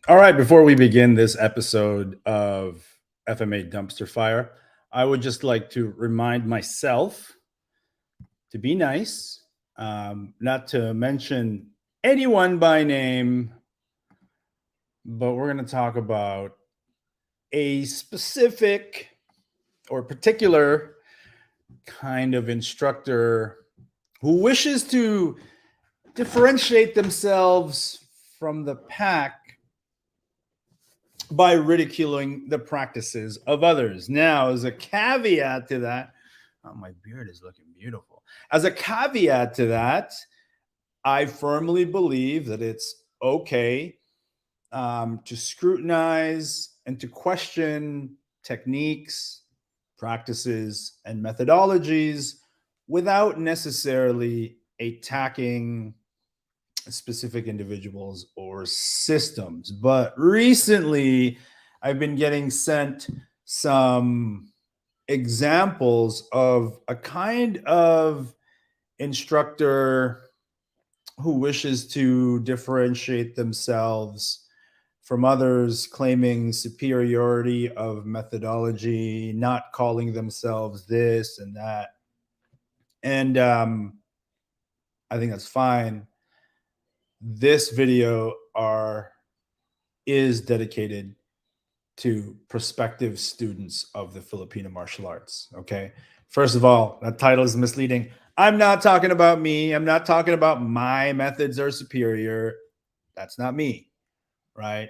All right, before we begin this episode of FMA Dumpster Fire, I would just like to remind myself to be nice, not to mention anyone by name, but we're going to talk about a specific or particular kind of instructor who wishes to differentiate themselves from the pack by ridiculing the practices of others. Now, as a caveat to that, oh, my beard is looking beautiful. As a caveat to that, I firmly believe that it's okay to scrutinize and to question techniques, practices, and methodologies without necessarily attacking specific individuals or systems. But recently, I've been getting sent some examples of a kind of instructor who wishes to differentiate themselves from others, claiming superiority of methodology, not calling themselves this and that. And I think that's fine. This video is dedicated to prospective students of the Filipino martial arts. Okay. First of all, that title is misleading. I'm not talking about me. I'm not talking about my methods are superior. That's not me. Right.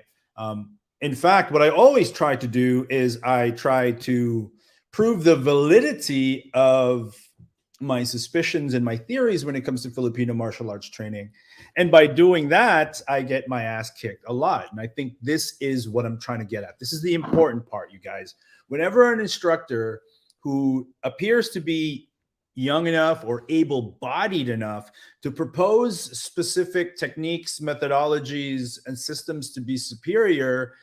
In fact, what I always try to do is I try to prove the validity of my suspicions and my theories when it comes to Filipino martial arts training. And by doing that, I get my ass kicked a lot. And I think this is what I'm trying to get at. This is the important part, you guys. Whenever an instructor who appears to be young enough or able-bodied enough to propose specific techniques, methodologies, and systems to be superior,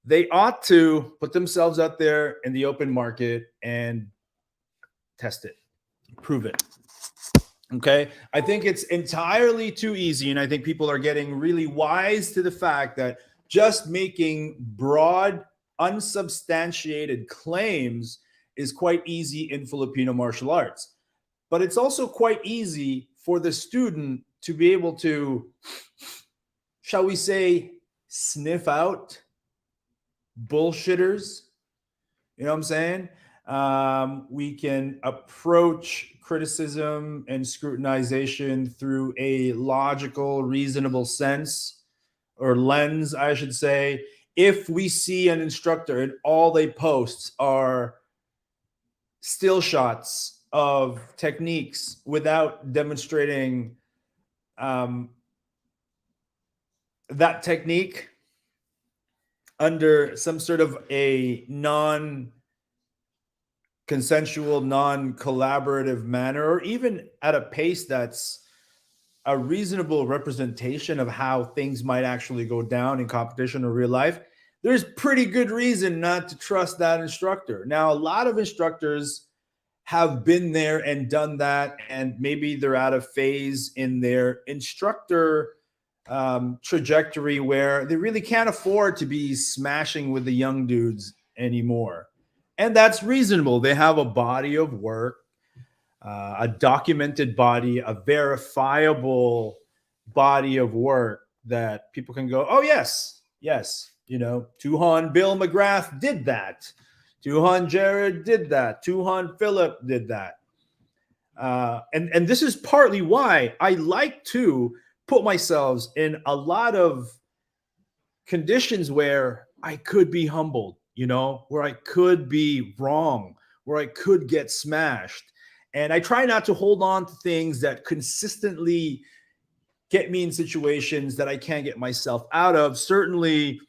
they ought to put themselves out there in the open market and test it, prove it. Okay. I think it's entirely too easy. And I think people are getting really wise to the fact that just making broad, unsubstantiated claims is quite easy in Filipino martial arts. But it's also quite easy for the student to be able to, shall we say, sniff out bullshitters. You know what I'm saying? We can approach criticism and scrutinization through a logical, reasonable sense or lens, I should say. If we see an instructor and all they post are still shots of techniques without demonstrating that technique under some sort of a non-consensual, non-collaborative manner, or even at a pace that's a reasonable representation of how things might actually go down in competition or real life, there's pretty good reason not to trust that instructor. Now, a lot of instructors have been there and done that, and maybe they're out of phase in their instructor trajectory where they really can't afford to be smashing with the young dudes anymore. And that's reasonable. They have a body of work, a documented body, a verifiable body of work that people can go, oh, yes, yes. You know, Tuhan Bill McGrath did that. Tuhan Jared did that. Tuhan Philip did that. And this is partly why I like to put myself in a lot of conditions where I could be humbled, you know, where I could be wrong, where I could get smashed. And I try not to hold on to things that consistently get me in situations that I can't get myself out of. Certainly,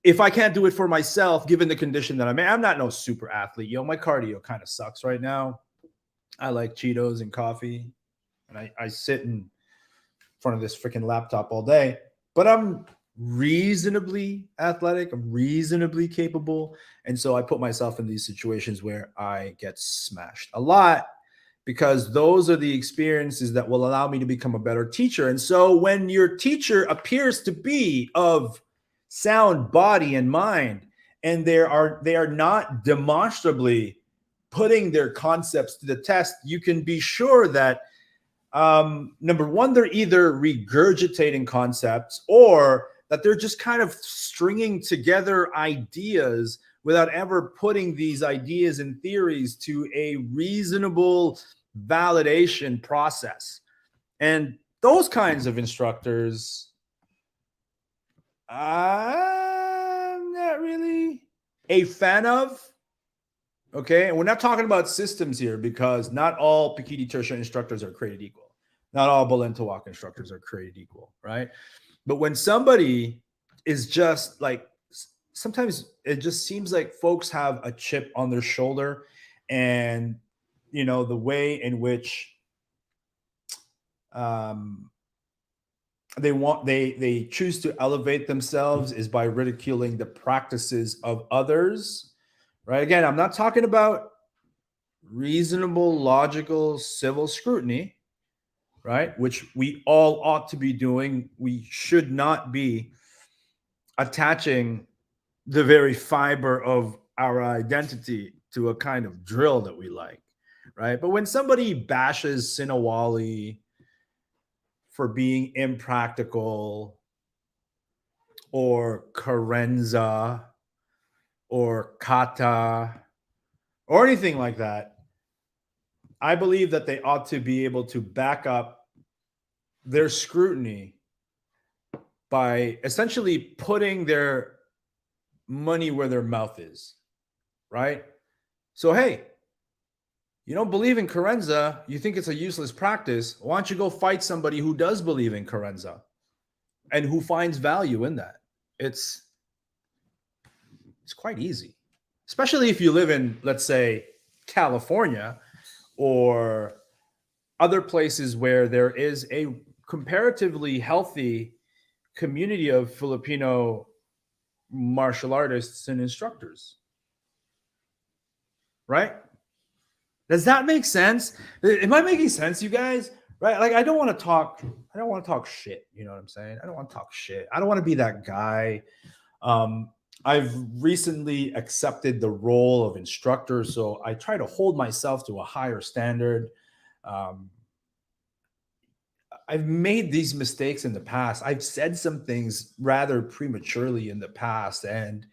if I can't do it for myself, given the condition that I'm not no super athlete. You know, my cardio kind of sucks right now. I like Cheetos and coffee, and I sit in front of this freaking laptop all day, but I'm reasonably athletic. I'm reasonably capable. And so I put myself in these situations where I get smashed a lot because those are the experiences that will allow me to become a better teacher. And so when your teacher appears to be of sound body and mind, and they are not demonstrably putting their concepts to the test, you can be sure that number one, they're either regurgitating concepts or that they're just kind of stringing together ideas without ever putting these ideas and theories to a reasonable validation process. And those kinds of instructors, I'm not really a fan of. Okay. And we're not talking about systems here because not all Pikiti tertiary instructors are created equal. Not all Balintawak instructors are created equal, right? But when somebody is just like, sometimes it just seems like folks have a chip on their shoulder, and the way in which um, they choose to elevate themselves is by ridiculing the practices of others, right? Again, I'm not talking about reasonable, logical, civil scrutiny, right? Which we all ought to be doing. We should not be attaching the very fiber of our identity to a kind of drill that we like, right? But when somebody bashes Sinawali for being impractical, or Carenza, or Kata, or anything like that, I believe that they ought to be able to back up their scrutiny by essentially putting their money where their mouth is, right? So, hey, you don't believe in Carenza, you think it's a useless practice. Why don't you go fight somebody who does believe in Carenza and who finds value in that? It's quite easy, especially if you live in, let's say, California or other places where there is a comparatively healthy community of Filipino martial artists and instructors, right? Does that make sense? Am I making sense, you guys? Right? Like, I don't want to talk shit. You know what I'm saying? I don't want to talk shit. I don't want to be that guy. I've recently accepted the role of instructor, so I try to hold myself to a higher standard. Um, I've made these mistakes in the past. I've said some things rather prematurely in the past, and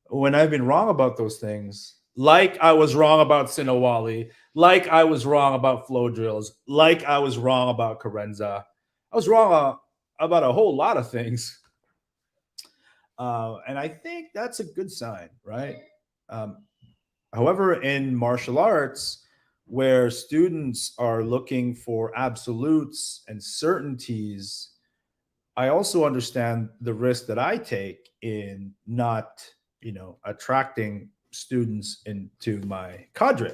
when I've been wrong about those things, like I was wrong about Sinawali, like I was wrong about flow drills, like I was wrong about Carenza, I was wrong about a whole lot of things. And I think that's a good sign, right? Um, However, in martial arts, where students are looking for absolutes and certainties, I also understand the risk that I take in not, attracting students into my cadre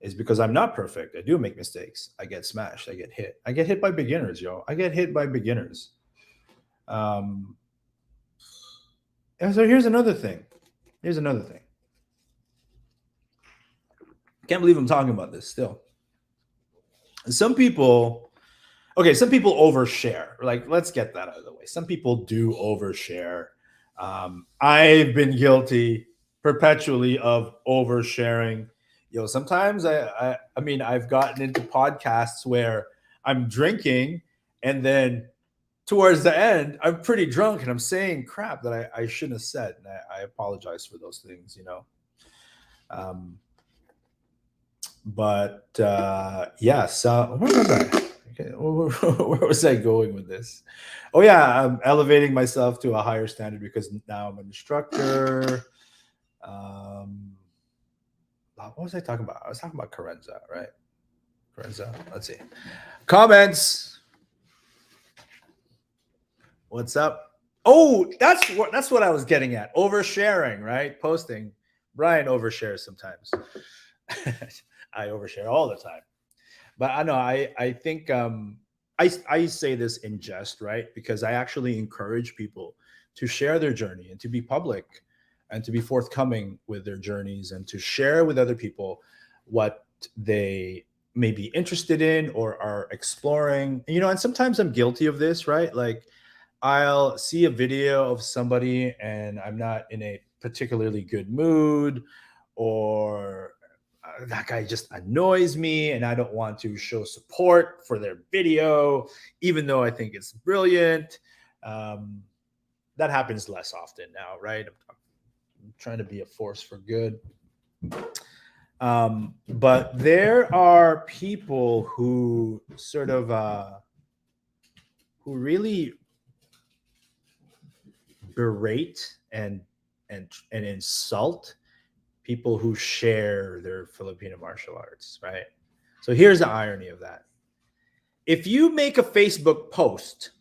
is because I'm not perfect. I do make mistakes. I get smashed. I get hit. I get hit by beginners, yo. I get hit by beginners. Um, and so here's another thing. Here's another thing. Can't believe I'm talking about this still. Some people, okay, some people overshare. Like, let's get that out of the way. Some people do overshare. I've been guilty perpetually of oversharing. Sometimes I mean, I've gotten into podcasts where I'm drinking, and then towards the end, I'm pretty drunk and I'm saying crap that I shouldn't have said. And I apologize for those things. Um, but yeah, so where was I? Okay, where was I going with this? Oh yeah, I'm elevating myself to a higher standard because now I'm an instructor. What was I talking about? I was talking about Carenza, right? Carenza. Let's see. Comments. What's up? Oh, that's what I was getting at. Oversharing, right? Posting. Brian overshares sometimes. I overshare all the time. But I know I think I say this in jest, right? Because I actually encourage people to share their journey and to be public and to be forthcoming with their journeys and to share with other people what they may be interested in or are exploring. And sometimes I'm guilty of this, right? Like I'll see a video of somebody and I'm not in a particularly good mood, or that guy just annoys me and I don't want to show support for their video, even though I think it's brilliant. Um, that happens less often now, right? I'm trying to be a force for good. But there are people who sort of who really berate and insult people who share their Filipino martial arts, right? So here's the irony of that. If you make a Facebook post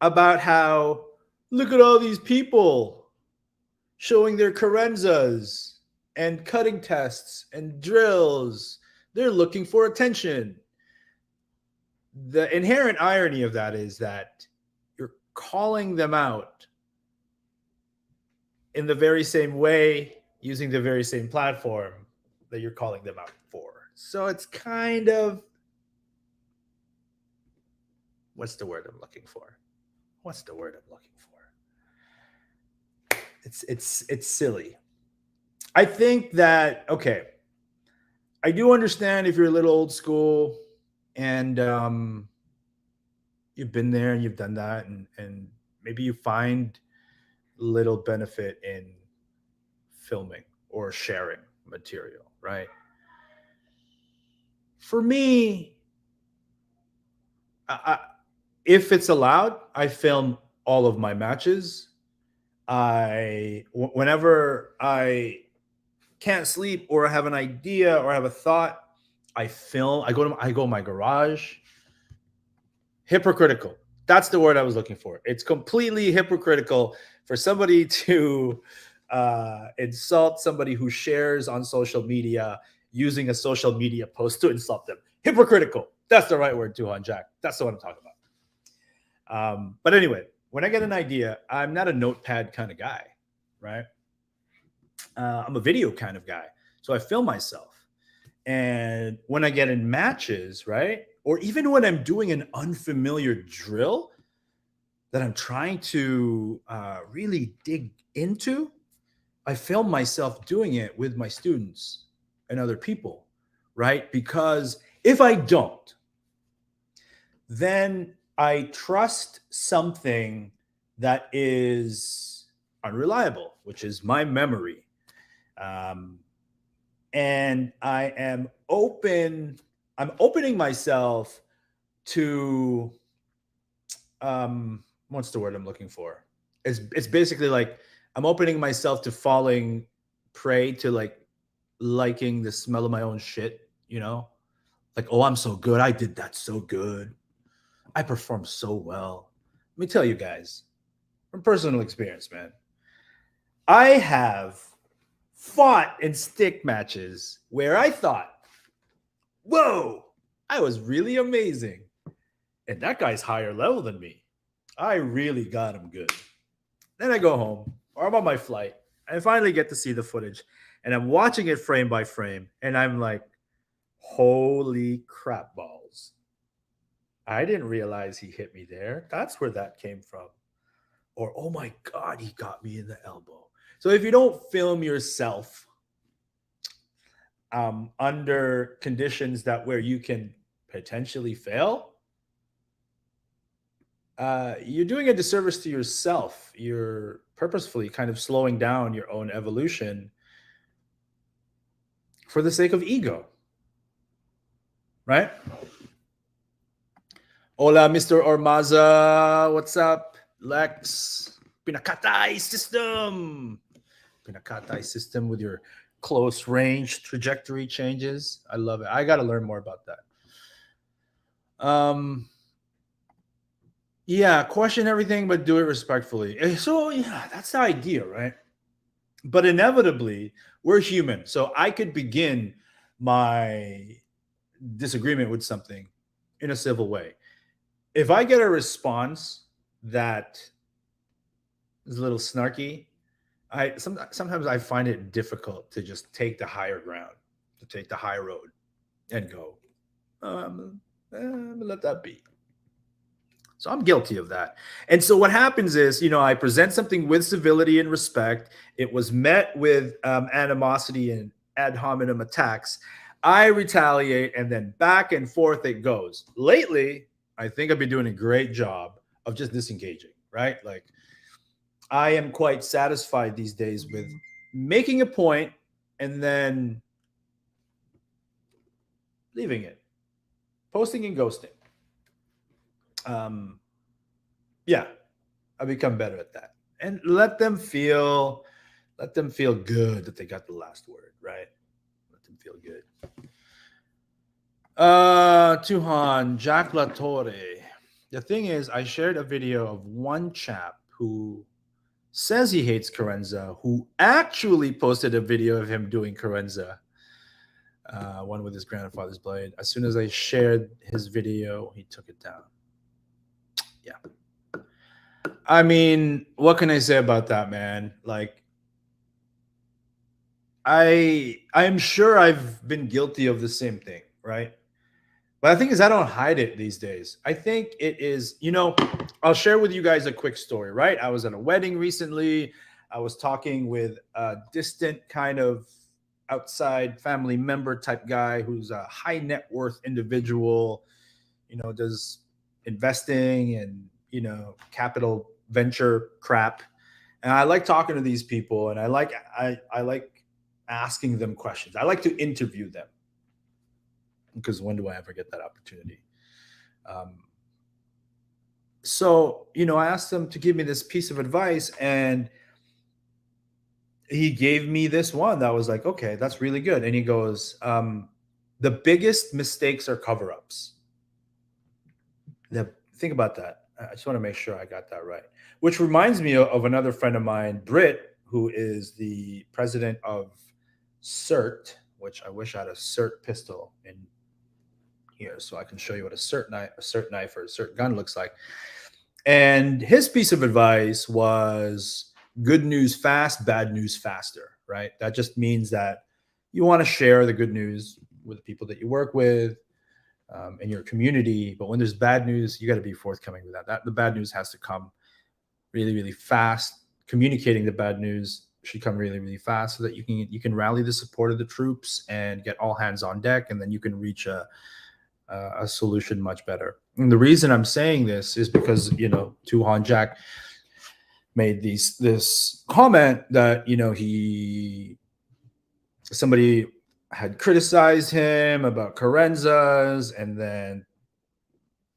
about how, look at all these people showing their carenzas and cutting tests and drills, they're looking for attention. The inherent irony of that is that you're calling them out in the very same way, using the very same platform that you're calling them out for. So it's kind of, what's the word I'm looking for? What's the word I'm looking for? It's silly. I think that, okay, I do understand if you're a little old school and you've been there and you've done that, and maybe you find little benefit in filming or sharing material, right? For me, if it's allowed, I film all of my matches. Whenever I can't sleep or I have an idea or I have a thought, I film. I go to my garage. Hypocritical. That's the word I was looking for. It's completely hypocritical for somebody to insult somebody who shares on social media using a social media post to insult them. Hypocritical. That's the right word too, on Jack. That's the one I'm talking about. But anyway, when I get an idea, I'm not a notepad kind of guy, right? I'm a video kind of guy. So I film myself. And when I get in matches, right? Or even when I'm doing an unfamiliar drill that I'm trying to really dig into, I film myself doing it with my students and other people, right? Because if I don't, then I trust something that is unreliable, which is my memory. And I am I'm opening myself to, what's the word I'm looking for? It's basically like I'm opening myself to falling prey to, like, liking the smell of my own shit, you know? Like, oh, I'm so good. I did that so good. I performed so well. Let me tell you guys from personal experience, man. I have fought in stick matches where I thought, whoa, I was really amazing. And that guy's higher level than me. I really got him good. Then I go home or I'm on my flight and I finally get to see the footage and I'm watching it frame by frame and I'm like, holy crap balls. I didn't realize he hit me there. That's where that came from. Or, oh my God, he got me in the elbow. So if you don't film yourself under conditions that where you can potentially fail, you're doing a disservice to yourself. You're purposefully kind of slowing down your own evolution for the sake of ego, right? Hola, Mr. Ormaza. What's up? Lex. Pinakatay system. Pinakatay system with your close range trajectory changes. I love it. I got to learn more about that. Yeah, question everything, but do it respectfully. So, yeah, that's the idea, right? But inevitably, we're human. So I could begin my disagreement with something in a civil way. If I get a response that is a little snarky, sometimes I find it difficult to just take the higher ground, to take the high road, and go, let that be. So I'm guilty of that. And so what happens is, I present something with civility and respect. It was met with animosity and ad hominem attacks. I retaliate, and then back and forth it goes. Lately, I think I've been doing a great job of just disengaging, right? Like, I am quite satisfied these days with making a point and then leaving it, posting and ghosting. Yeah, I become better at that, and let them feel good that they got the last word, right? Let them feel good. Tuhan Jack Latorre. The thing is, I shared a video of one chap who says he hates Carenza, who actually posted a video of him doing Carenza, one with his grandfather's blade. As soon as I shared his video, he took it down. Yeah. I mean, what can I say about that, man? Like, I am sure I've been guilty of the same thing, right? But the thing is, I don't hide it these days. I think it is, I'll share with you guys a quick story, right? I was at a wedding recently. I was talking with a distant kind of outside family member type guy who's a high net worth individual, does investing and, capital venture crap. And I like talking to these people, and I like asking them questions. I like to interview them, because when do I ever get that opportunity? So, I asked him to give me this piece of advice, and he gave me this one that was like, okay, that's really good. And he goes, the biggest mistakes are cover-ups. Think about that. I just want to make sure I got that right. Which reminds me of another friend of mine, Britt, who is the president of CERT, which I wish I had a CERT pistol in here so I can show you what a CERT knife or a CERT gun looks like. And his piece of advice was good news fast, bad news faster, right? That just means that you want to share the good news with the people that you work with, in your community. But when there's bad news, you got to be forthcoming with that. The bad news has to come really, really fast. Communicating the bad news should come really, really fast so that you can rally the support of the troops and get all hands on deck, and then you can reach a solution much better. And the reason I'm saying this is because, Tuhan Jack made this comment that, somebody had criticized him about Carenzas, and then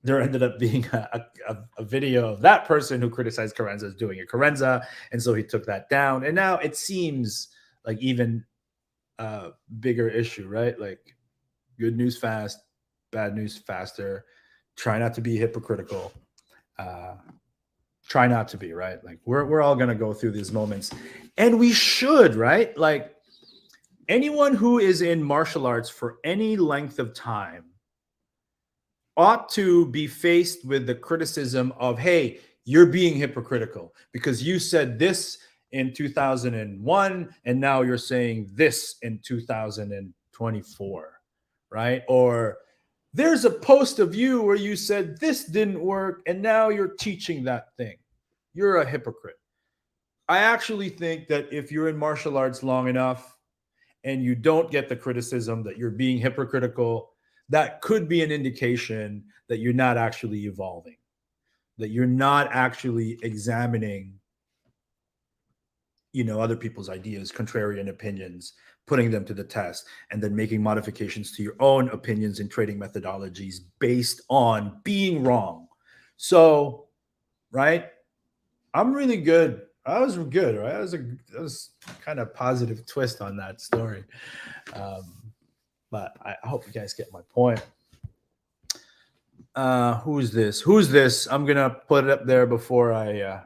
there ended up being a video of that person who criticized Carenzas doing a Carenza, and so he took that down. And now it seems like even a bigger issue, right? Like, good news fast, bad news faster. Try not to be hypocritical. Try not to be, right? Like, we're all gonna go through these moments, and we should, right? Like, anyone who is in martial arts for any length of time ought to be faced with the criticism of, hey, you're being hypocritical because you said this in 2001 and now you're saying this in 2024, right? Or there's a post of you where you said this didn't work and now you're teaching that thing. You're a hypocrite. I actually think that if you're in martial arts long enough and you don't get the criticism that you're being hypocritical, that could be an indication that you're not actually evolving, that you're not actually examining, other people's ideas, contrarian opinions, putting them to the test, and then making modifications to your own opinions and trading methodologies based on being wrong. So, right, I'm really good. I was good, right? That was kind of positive twist on that story. But I hope you guys get my point. Who's this? I'm going to put it up there before yeah.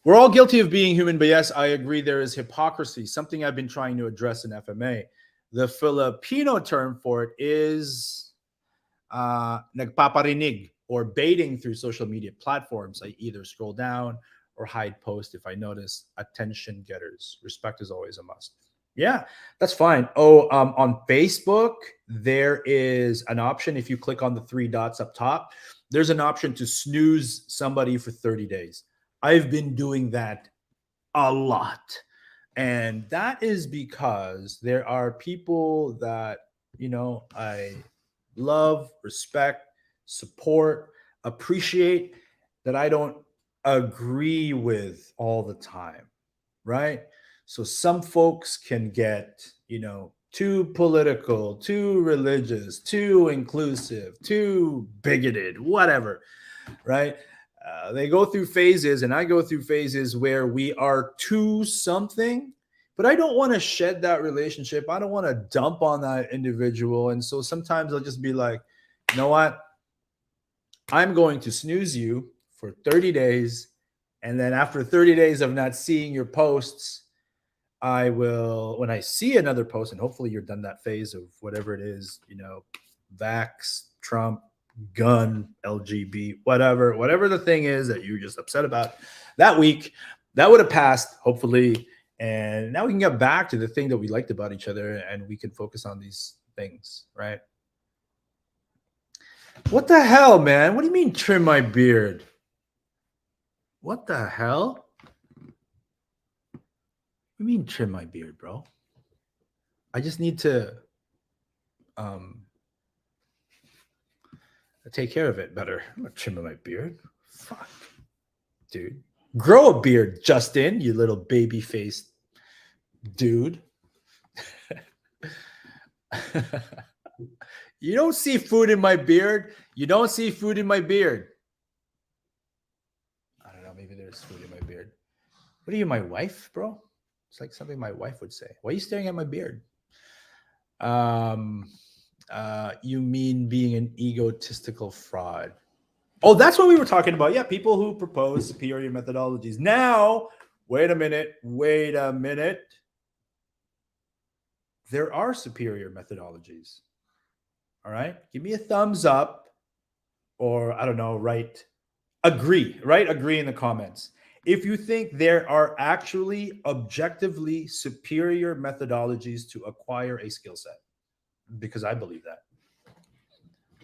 We're all guilty of being human, but yes, I agree there is hypocrisy, something I've been trying to address in FMA. The Filipino term for it is nagpaparinig, or baiting through social media platforms. I either scroll down or hide post if I notice attention getters. Respect is always a must. Yeah, that's fine. On Facebook, there is an option. If you click on the three dots up top, there's an option to snooze somebody for 30 days. I've been doing that a lot. And that is because there are people that, I love, respect, support, appreciate, that I don't agree with all the time, right? So some folks can get, too political, too religious, too inclusive, too bigoted, whatever, right? They go through phases, and I go through phases where we are too something, but I don't want to shed that relationship. I don't want to dump on that individual. And so sometimes I'll just be like, you know what? I'm going to snooze you for 30 days. And then after 30 days of not seeing your posts, I will, when I see another post, and hopefully you're done that phase of whatever it is, vax, Trump, gun, LGB, whatever the thing is that you're just upset about that week, that would have passed, hopefully. And now we can get back to the thing that we liked about each other, and we can focus on these things, right? What the hell, man? What do you mean trim my beard? What the hell? What do you mean trim my beard, bro? I just need to take care of it better. I'm not trimming my beard. Fuck. Dude. Grow a beard, Justin, you little baby faced dude. You don't see food in my beard. You don't see food in my beard. I don't know. Maybe there's food in my beard. What are you, my wife, bro? It's like something my wife would say. Why are you staring at my beard? You mean being an egotistical fraud? Oh, that's what we were talking about. Yeah, people who propose superior methodologies. Now, wait a minute. There are superior methodologies. All right. Give me a thumbs up, or I don't know, agree in the comments if you think there are actually objectively superior methodologies to acquire a skill set, because I believe that.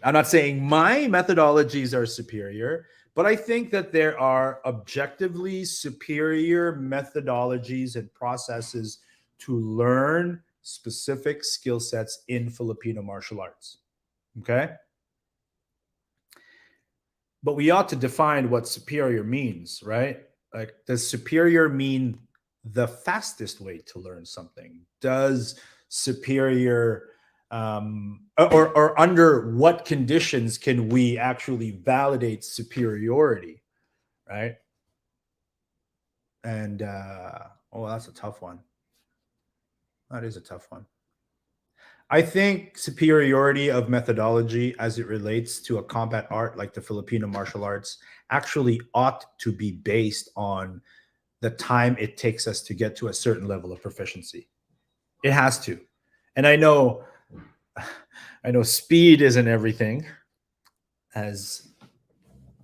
I'm not saying my methodologies are superior, but I think that there are objectively superior methodologies and processes to learn specific skill sets in Filipino martial arts. Okay? But we ought to define what superior means, right? Like, does superior mean the fastest way to learn something? Does superior, or under what conditions can we actually validate superiority, right? And that's a tough one. That is a tough one. I think superiority of methodology as it relates to a combat art like the Filipino martial arts actually ought to be based on the time it takes us to get to a certain level of proficiency. It has to. And I know speed isn't everything, as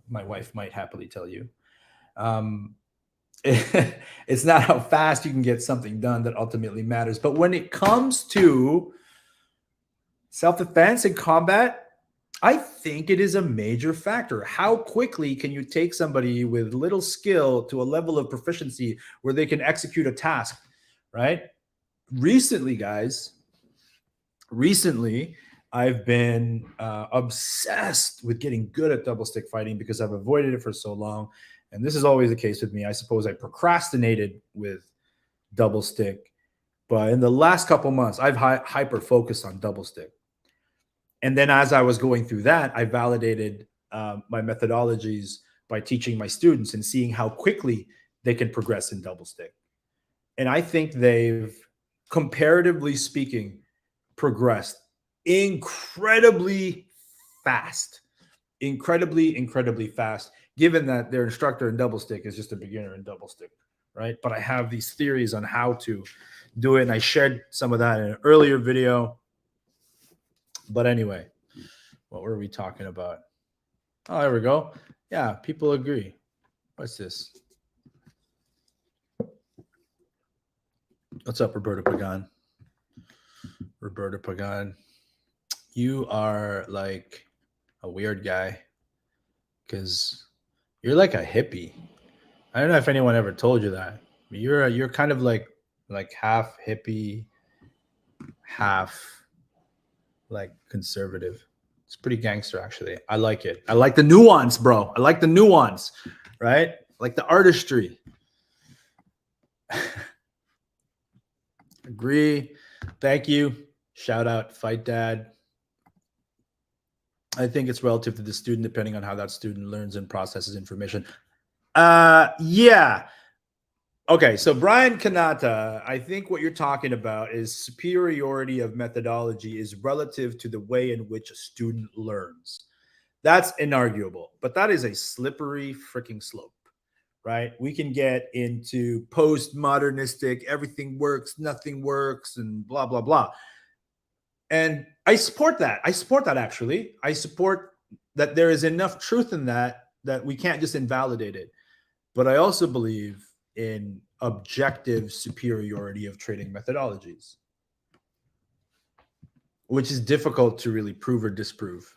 my wife might happily tell you. It's not how fast you can get something done that ultimately matters. But when it comes to self-defense and combat, I think it is a major factor. How quickly can you take somebody with little skill to a level of proficiency where they can execute a task, right? Recently, I've been obsessed with getting good at double stick fighting because I've avoided it for so long. And this is always the case with me. I suppose I procrastinated with double stick, but in the last couple months, I've hyper focused on double stick. And then as I was going through that, I validated my methodologies by teaching my students and seeing how quickly they can progress in double stick. And I think they've, comparatively speaking, progressed incredibly fast, incredibly fast, given that their instructor in double stick is just a beginner in double stick, right? But I have these theories on how to do it, and I shared some of that in an earlier video. But anyway, what were we talking about? Oh, there we go. Yeah, people agree. What's this? What's up, Roberto Pagan? Roberto Pagan, you are like a weird guy. because you're like a hippie. I don't know if anyone ever told you that. You're kind of like half hippie, half like conservative. It's pretty gangster, actually. I like it. I like the nuance, bro. I like the nuance, right? Like the artistry. Agree. Thank you. Shout out, Fight Dad. I think it's relative to the student, depending on how that student learns and processes information. Yeah. Okay, so Brian Kanata, I think what you're talking about is superiority of methodology is relative to the way in which a student learns. That's inarguable, but that is a slippery freaking slope, right? We can get into postmodernistic, everything works, nothing works, and blah, blah, blah. And I support that. I support that, actually. I support that there is enough truth in that that we can't just invalidate it. But I also believe in objective superiority of training methodologies, which is difficult to really prove or disprove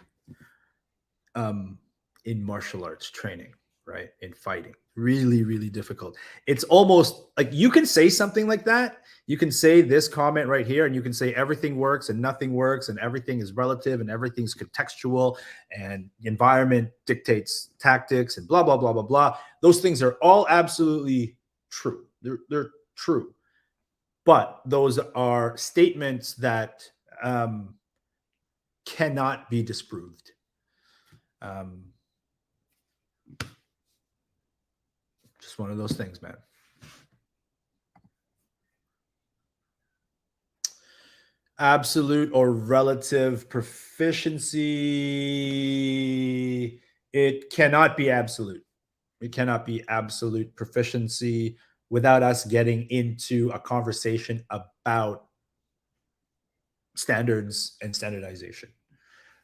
in martial arts training, right? In fighting. Really, really difficult. It's almost like you can say something like that. You can say this comment right here, and you can say everything works and nothing works, and everything is relative and everything's contextual, and the environment dictates tactics, and blah, blah, blah, blah, blah. Those things are all absolutely true. They're true. But those are statements that cannot be disproved. Just one of those things, man. Absolute or relative proficiency, it cannot be absolute. It cannot be absolute proficiency without us getting into a conversation about standards and standardization,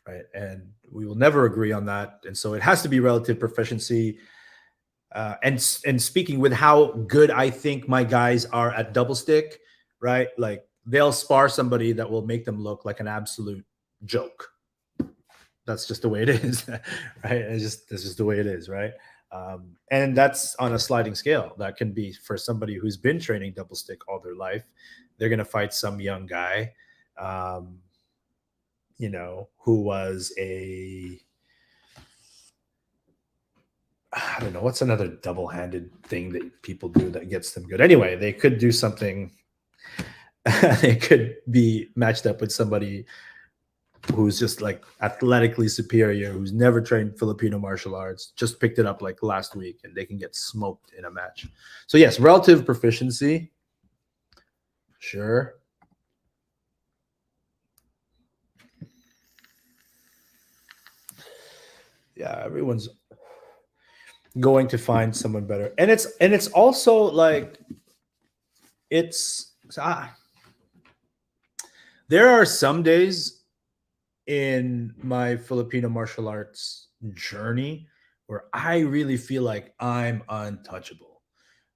right? And we will never agree on that. And so it has to be relative proficiency. And speaking with how good I think my guys are at double stick, right? Like they'll spar somebody that will make them look like an absolute joke. That's just the way it is, right? That's just the way it is, right? And that's on a sliding scale. That can be for somebody who's been training double stick all their life. They're going to fight some young guy, who was I don't know, what's another double-handed thing that people do that gets them good? Anyway, they could do something. They could be matched up with somebody who's just like athletically superior, who's never trained Filipino martial arts, just picked it up like last week, and they can get smoked in a match. So yes, relative proficiency. Sure. Yeah, everyone's going to find someone better. And it's also like there are some days in my Filipino martial arts journey where I really feel like I'm untouchable,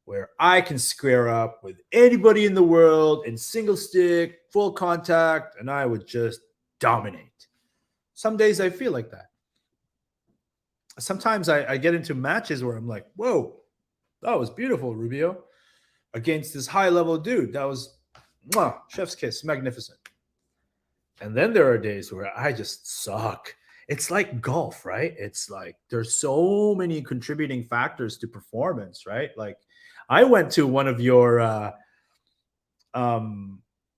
where I can square up with anybody in the world in single stick, full contact, and I would just dominate. Some days I feel like that. Sometimes I get into matches where I'm like, whoa, that was beautiful, Rubio, against this high level dude. That was chef's kiss, magnificent. And then there are days where I just suck. It's like golf, right? It's like there's so many contributing factors to performance, right? Like I went to one of your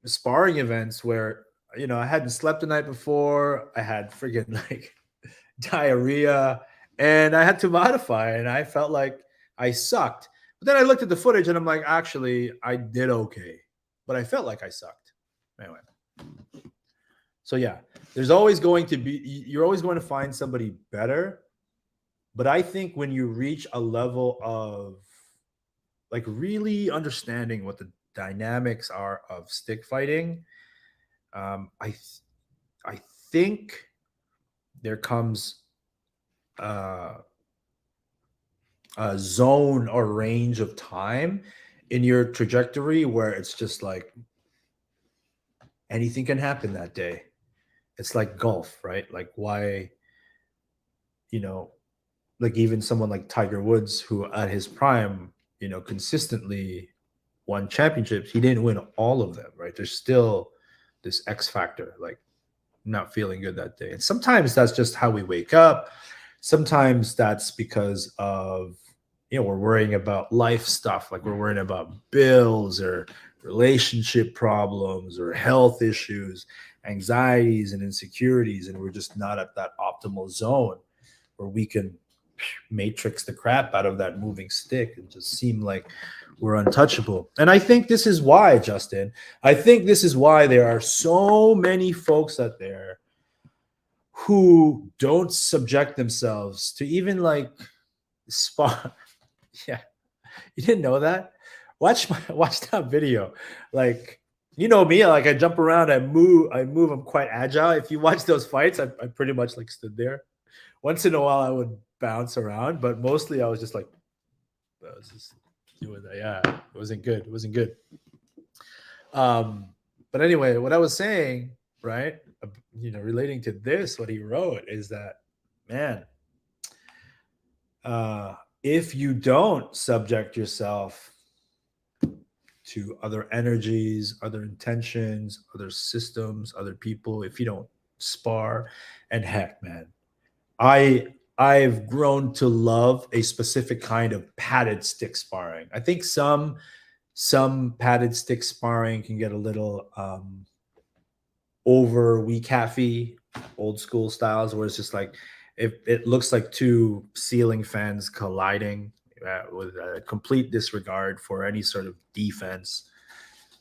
sparring events where I hadn't slept the night before. I had friggin' like diarrhea, and I had to modify, and I felt like I sucked. But then I looked at the footage, and I'm like, actually, I did okay, but I felt like I sucked. Anyway. So yeah, you're always going to find somebody better. But I think when you reach a level of like really understanding what the dynamics are of stick fighting, I think there comes a zone or range of time in your trajectory where it's just like anything can happen that day. It's like golf, right? Like why, like even someone like Tiger Woods, who at his prime, consistently won championships, he didn't win all of them, right? There's still this X factor, like not feeling good that day. And sometimes that's just how we wake up. Sometimes that's because of, we're worrying about life stuff, like we're worrying about bills or relationship problems or health issues, anxieties and insecurities. And we're just not at that optimal zone where we can matrix the crap out of that moving stick and just seem like we're untouchable. And I think this is why, Justin, I think this is why there are so many folks out there who don't subject themselves to even like spar. Yeah, you didn't know that? Watch that video. Like, you know me, like I jump around, I move, I'm quite agile. If you watch those fights, I pretty much like stood there. Once in a while I would bounce around, but mostly I was just like, I was just doing that. Yeah, it wasn't good. It wasn't good. But anyway, what I was saying, right? Relating to this, what he wrote is that, man, if you don't subject yourself to other energies, other intentions, other systems, other people, if you don't spar, and heck, man, I've grown to love a specific kind of padded stick sparring. I think some padded stick sparring can get a little over weak halfy, old school styles, where it's just like it looks like two ceiling fans colliding with a complete disregard for any sort of defense,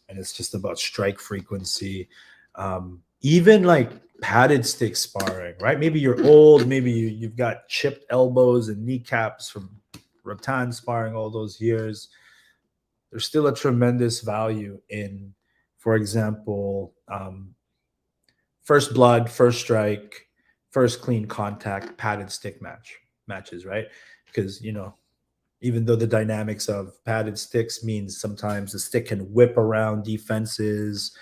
and it's just about strike frequency. Even like padded stick sparring, right? Maybe you're old, maybe you've got chipped elbows and kneecaps from rattan sparring all those years. There's still a tremendous value in, for example, first blood, first strike, first clean contact, padded stick matches, right? Because even though the dynamics of padded sticks means sometimes the stick can whip around defenses,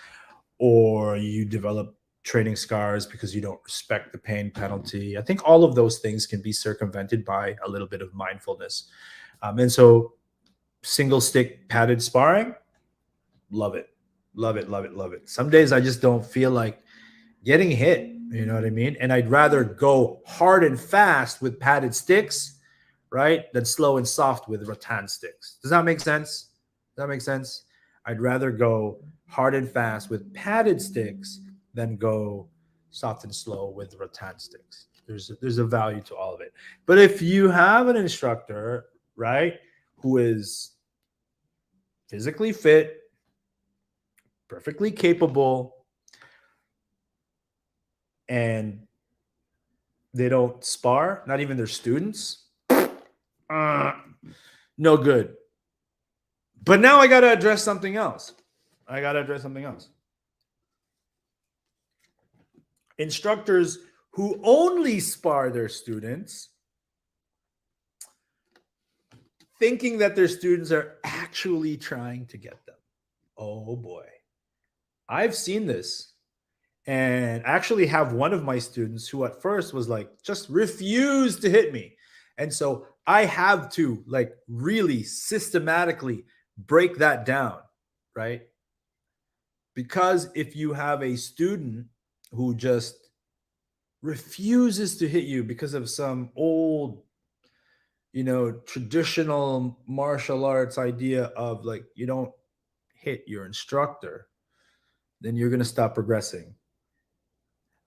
or you develop training scars because you don't respect the pain penalty. I think all of those things can be circumvented by a little bit of mindfulness. And so single stick padded sparring, love it. Love it, love it, love it. Some days I just don't feel like getting hit, you know what I mean? And I'd rather go hard and fast with padded sticks, right, than slow and soft with rattan sticks. Does that make sense? Does that make sense? I'd rather go hard and fast with padded sticks than go soft and slow with rattan sticks. There's a value to all of it. But if you have an instructor, right, who is physically fit, perfectly capable, and they don't spar, not even their students, no good. But now I got to address something else. Instructors who only spar their students, thinking that their students are actually trying to get them. Oh boy. I've seen this. And actually have one of my students who at first was like, just refused to hit me. And so I have to like really systematically break that down, right? Because if you have a student who just refuses to hit you because of some old, traditional martial arts idea of like, you don't hit your instructor, then you're going to stop progressing.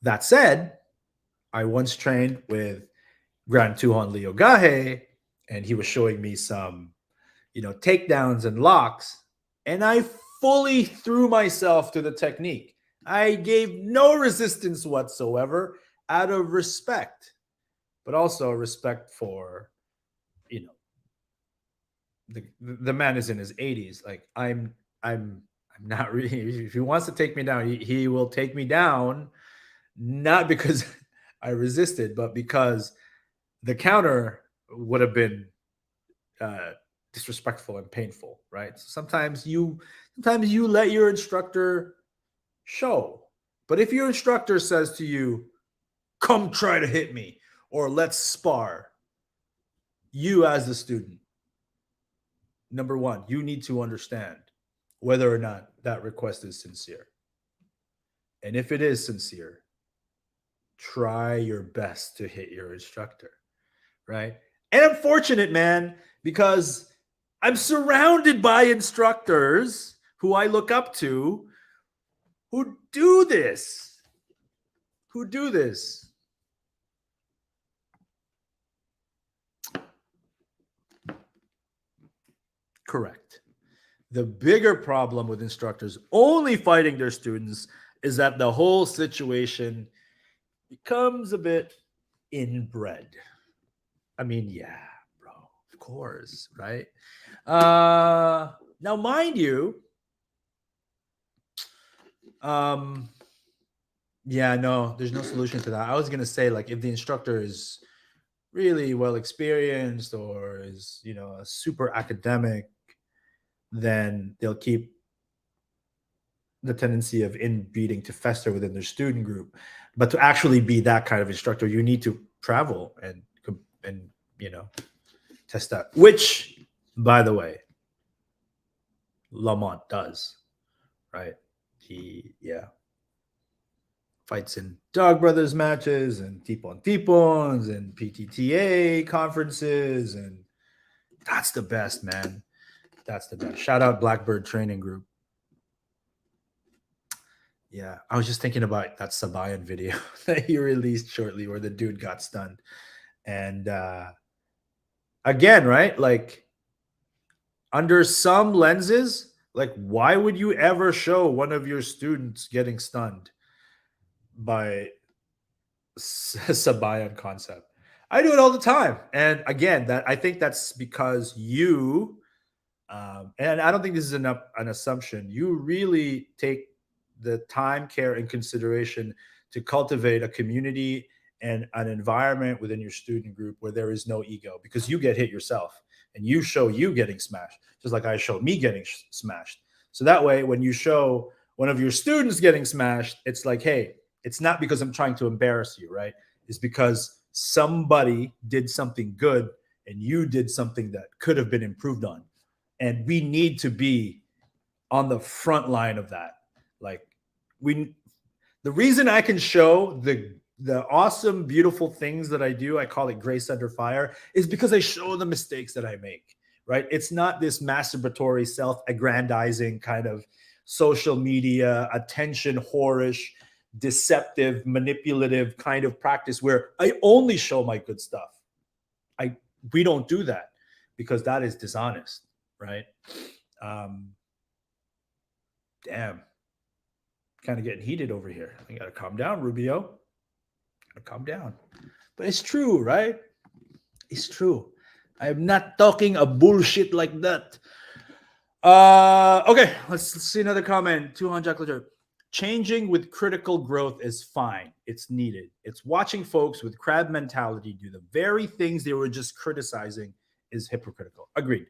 That said, I once trained with Grand Tuhon Leo Gahe, and he was showing me some, takedowns and locks, and I fully threw myself to the technique. I gave no resistance whatsoever out of respect, but also respect for, the man is in his 80s. Like I'm not really. If he wants to take me down, he will take me down. Not because I resisted, but because the counter would have been disrespectful and painful, right? So sometimes you let your instructor show. But if your instructor says to you, come try to hit me, or let's spar, You as the student, number one, you need to understand whether or not that request is sincere. And if it is sincere, try your best to hit your instructor, right? And I'm fortunate, man, because I'm surrounded by instructors who I look up to who do this. Who do this. Correct. The bigger problem with instructors only fighting their students is that the whole situation becomes a bit inbred. I mean, yeah, bro, of course, right? Now, mind you, yeah, no, there's no solution to that. I was gonna say, like, if the instructor is really well experienced or is, a super academic, then they'll keep the tendency of inbreeding to fester within their student group. But to actually be that kind of instructor, you need to travel and test that. Which, by the way, Lamont does, right? He fights in Dog Brothers matches and Tipon Tipons and PTTA conferences, and that's the best, man. That's the best. Shout out Blackbird Training Group. Yeah, I was just thinking about that Sabayan video that he released shortly where the dude got stunned. And again, right? Like, under some lenses, like, why would you ever show one of your students getting stunned by Sabayan concept? I do it all the time. And again, that I think that's because you, and I don't think this is an assumption, you really take the time, care, and consideration to cultivate a community and an environment within your student group where there is no ego, because you get hit yourself and you show you getting smashed, just like I show me getting smashed. So that way, when you show one of your students getting smashed, it's like, hey, it's not because I'm trying to embarrass you, right? It's because somebody did something good and you did something that could have been improved on. And we need to be on the front line of that. Like, the reason I can show the awesome, beautiful things that I do, I call it grace under fire, is because I show the mistakes that I make, right? It's not this masturbatory, self-aggrandizing kind of social media, attention whorish, deceptive, manipulative kind of practice where I only show my good stuff. We don't do that because that is dishonest, right? Damn. Kind of getting heated over here. I gotta calm down, Rubio. Gotta calm down. But it's true, right? It's true. I am not talking a bullshit like that. Okay, let's see another comment. 200 Changing with critical growth is fine. It's needed. It's watching folks with crab mentality do the very things they were just criticizing is hypocritical. Agreed.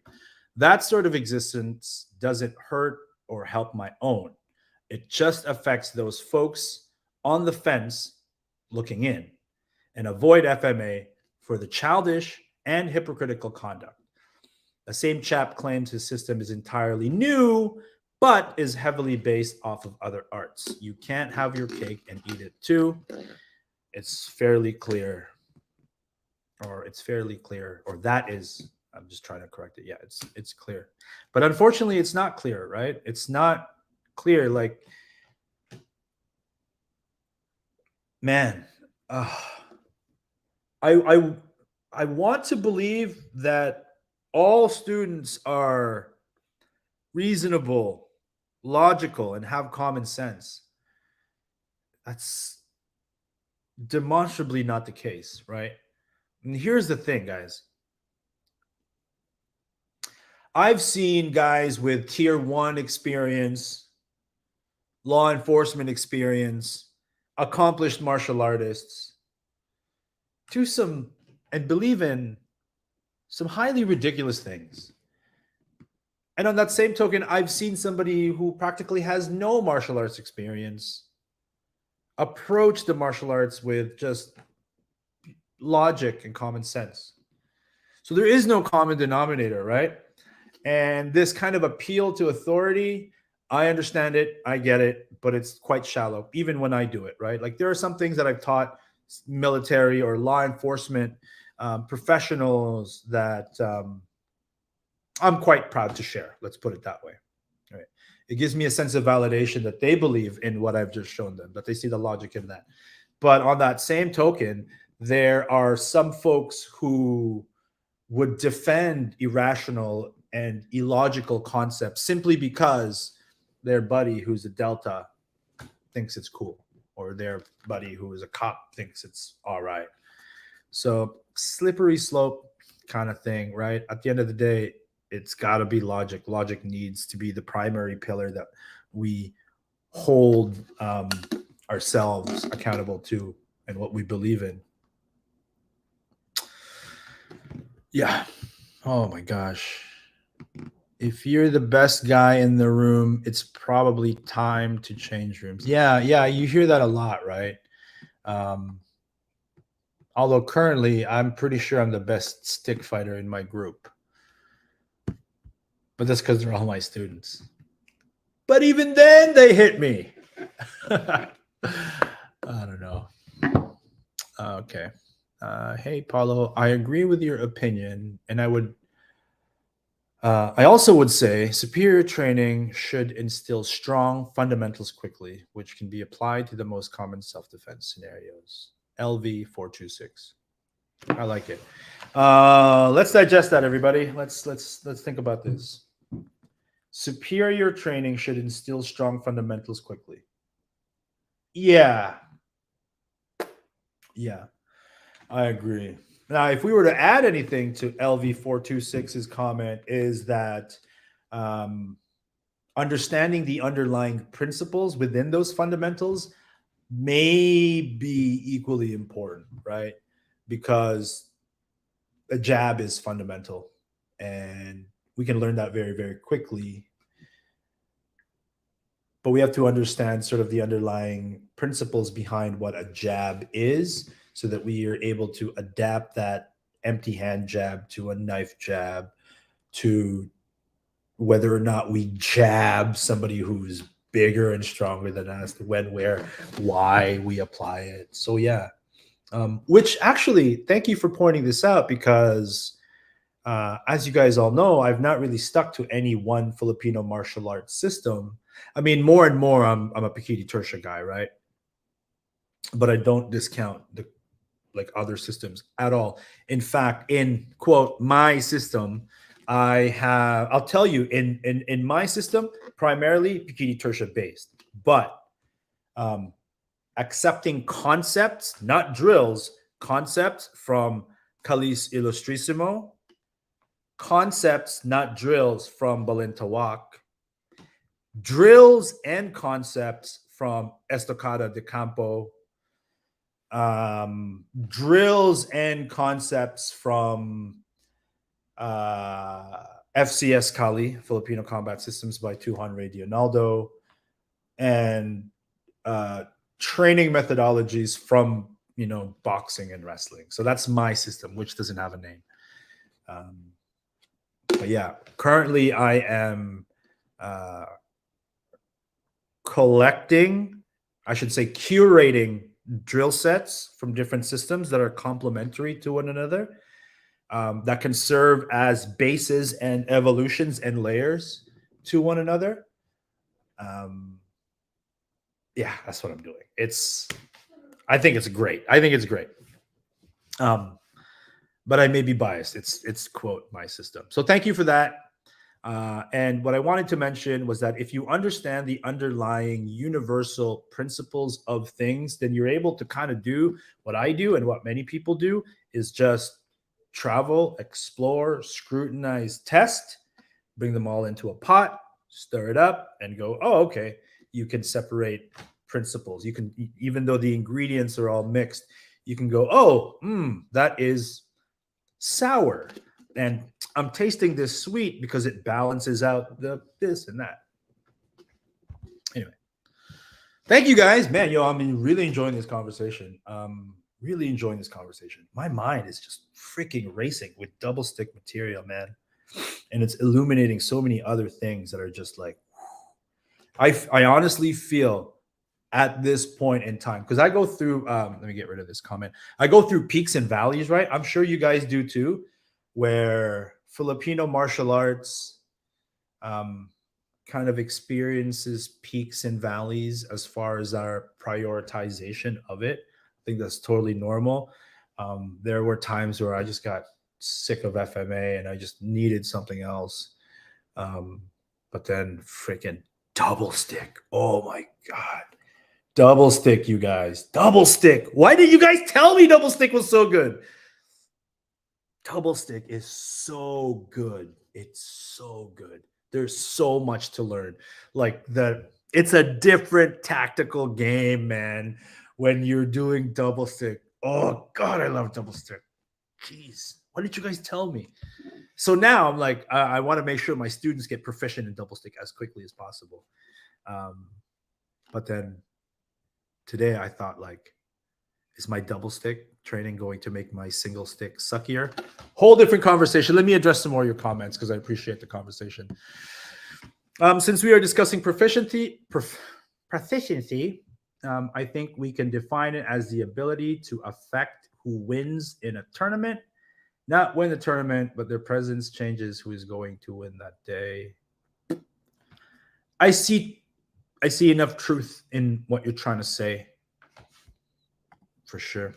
That sort of existence doesn't hurt or help my own. It just affects those folks on the fence looking in, and avoid FMA for the childish and hypocritical conduct. The same chap claims his system is entirely new, but is heavily based off of other arts. You can't have your cake and eat it too. It's fairly clear, or that is, I'm just trying to correct it. Yeah, it's clear. But unfortunately, it's not clear, right? It's not clear. Like, man, I want to believe that all students are reasonable, logical, and have common sense. That's demonstrably not the case, right? And here's the thing, guys. I've seen guys with tier 1 experience, law enforcement experience, accomplished martial artists do some and believe in some highly ridiculous things. And on that same token, I've seen somebody who practically has no martial arts experience approach the martial arts with just logic and common sense. So there is no common denominator, right? And this kind of appeal to authority, I understand it, I get it, but it's quite shallow, even when I do it, right? Like there are some things that I've taught military or law enforcement professionals that I'm quite proud to share. Let's put it that way. Right? It gives me a sense of validation that they believe in what I've just shown them, that they see the logic in that. But on that same token, there are some folks who would defend irrational and illogical concepts simply because their buddy who's a Delta thinks it's cool, or their buddy who is a cop thinks it's all right. So slippery slope kind of thing, right? At the end of the day, it's got to be logic. Logic needs to be the primary pillar that we hold ourselves accountable to and what we believe in. Yeah. Oh my gosh. If you're the best guy in the room, it's probably time to change rooms. Yeah, you hear that a lot, right? Although currently, I'm pretty sure I'm the best stick fighter in my group. But that's because they're all my students. But even then, they hit me. I don't know. Okay. Hey, Paulo, I agree with your opinion, and I also would say superior training should instill strong fundamentals quickly, which can be applied to the most common self-defense scenarios. LV 426. I like it. Let's digest that, everybody. Let's think about this. Superior training should instill strong fundamentals quickly. Yeah, I agree. Now, if we were to add anything to LV426's comment, is that understanding the underlying principles within those fundamentals may be equally important, right? Because a jab is fundamental, and we can learn that very, very quickly. But we have to understand sort of the underlying principles behind what a jab is, so that we are able to adapt that empty hand jab to a knife jab, to whether or not we jab somebody who's bigger and stronger than us, when, where, why we apply it. So yeah, which actually, thank you for pointing this out, because as you guys all know, I've not really stuck to any one Filipino martial arts system. I mean, more and more, I'm a Pikiti Tertia guy, right? But I don't discount the other systems at all. In fact, in quote my system, I'll tell you, in my system, primarily Pikiti Tertia based, but accepting concepts, not drills, concepts from Calis Illustrissimo, concepts, not drills, from Balintawak, drills and concepts from Estocada de Campo, drills and concepts from FCS Kali, Filipino Combat Systems by Tuhan Ray Dionaldo, and training methodologies from boxing and wrestling. So that's my system, which doesn't have a name. But yeah, currently I am collecting, I should say curating, drill sets from different systems that are complementary to one another, that can serve as bases and evolutions and layers to one another. Yeah, that's what I'm doing. I think it's great. But I may be biased. It's quote my system. So thank you for that. And what I wanted to mention was that if you understand the underlying universal principles of things, then you're able to kind of do what I do and what many people do, is just travel, explore, scrutinize, test, bring them all into a pot, stir it up, and go, oh, okay, you can separate principles. You can, even though the ingredients are all mixed, you can go, oh, that is sour, and I'm tasting this sweet because it balances out the this and that. Anyway, thank you guys, man. I'm really enjoying this conversation. Really enjoying this conversation. My mind is just freaking racing with double stick material, man. And it's illuminating so many other things that are just like, I honestly feel at this point in time, because I go through, let me get rid of this comment. I go through peaks and valleys, right? I'm sure you guys do too, where Filipino martial arts um, kind of experiences peaks and valleys as far as our prioritization of it. I think that's totally normal. There were times where I just got sick of FMA and I just needed something else. Um, but then freaking double stick. Oh my God. Double stick, you guys. Double stick. Why did you guys tell me double stick was so good? Double stick is so good. It's so good. There's so much to learn. Like it's a different tactical game, man. When you're doing double stick. Oh God, I love double stick. Jeez, why didn't you guys tell me? So now I'm like, I want to make sure my students get proficient in double stick as quickly as possible. Um, but then today I thought like, is my double stick training going to make my single stick suckier? Whole different conversation. Let me address some more of your comments because I appreciate the conversation. Since we are discussing proficiency, I think we can define it as the ability to affect who wins in a tournament, not win the tournament, but their presence changes who is going to win that day. I see enough truth in what you're trying to say, for sure.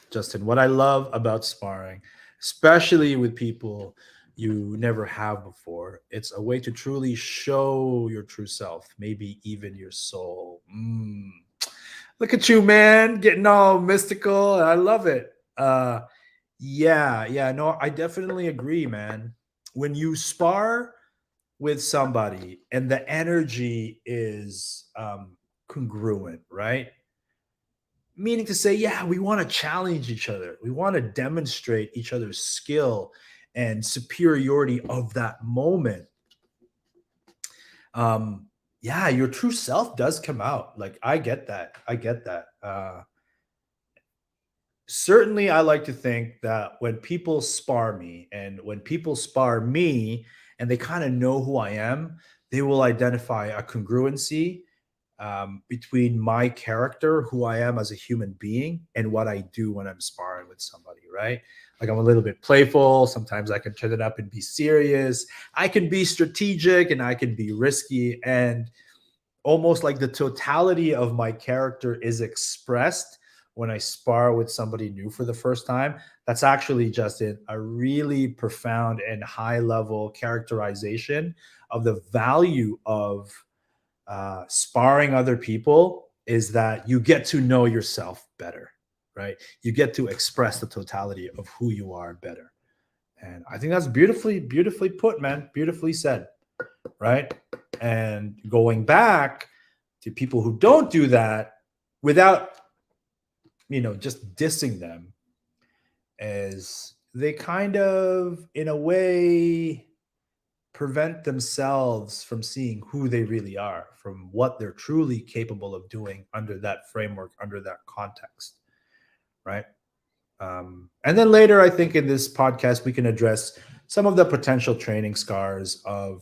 Justin, what I love about sparring, especially with people you never have before, it's a way to truly show your true self, maybe even your soul. Look at you, man, getting all mystical. I love it. Yeah, no, I definitely agree, man. When you spar with somebody and the energy is congruent, right? Meaning to say, yeah, we want to challenge each other. We want to demonstrate each other's skill and superiority of that moment. Yeah, your true self does come out. Like, I get that. I get that. Certainly, I like to think that when people spar me and when people spar me and they kind of know who I am, they will identify a congruency between my character, who I am as a human being, and what I do when I'm sparring with somebody, right? Like I'm a little bit playful. Sometimes I can turn it up and be serious. I can be strategic and I can be risky. And almost like the totality of my character is expressed when I spar with somebody new for the first time. That's actually just a really profound and high level characterization of the value of sparring other people, is that you get to know yourself better, right? You get to express the totality of who you are better. And I think that's beautifully put, man. Beautifully said, right? And going back to people who don't do that without, just dissing them, is they kind of, in a way, prevent themselves from seeing who they really are, from what they're truly capable of doing under that framework, under that context, right? And then later, I think in this podcast, we can address some of the potential training scars of,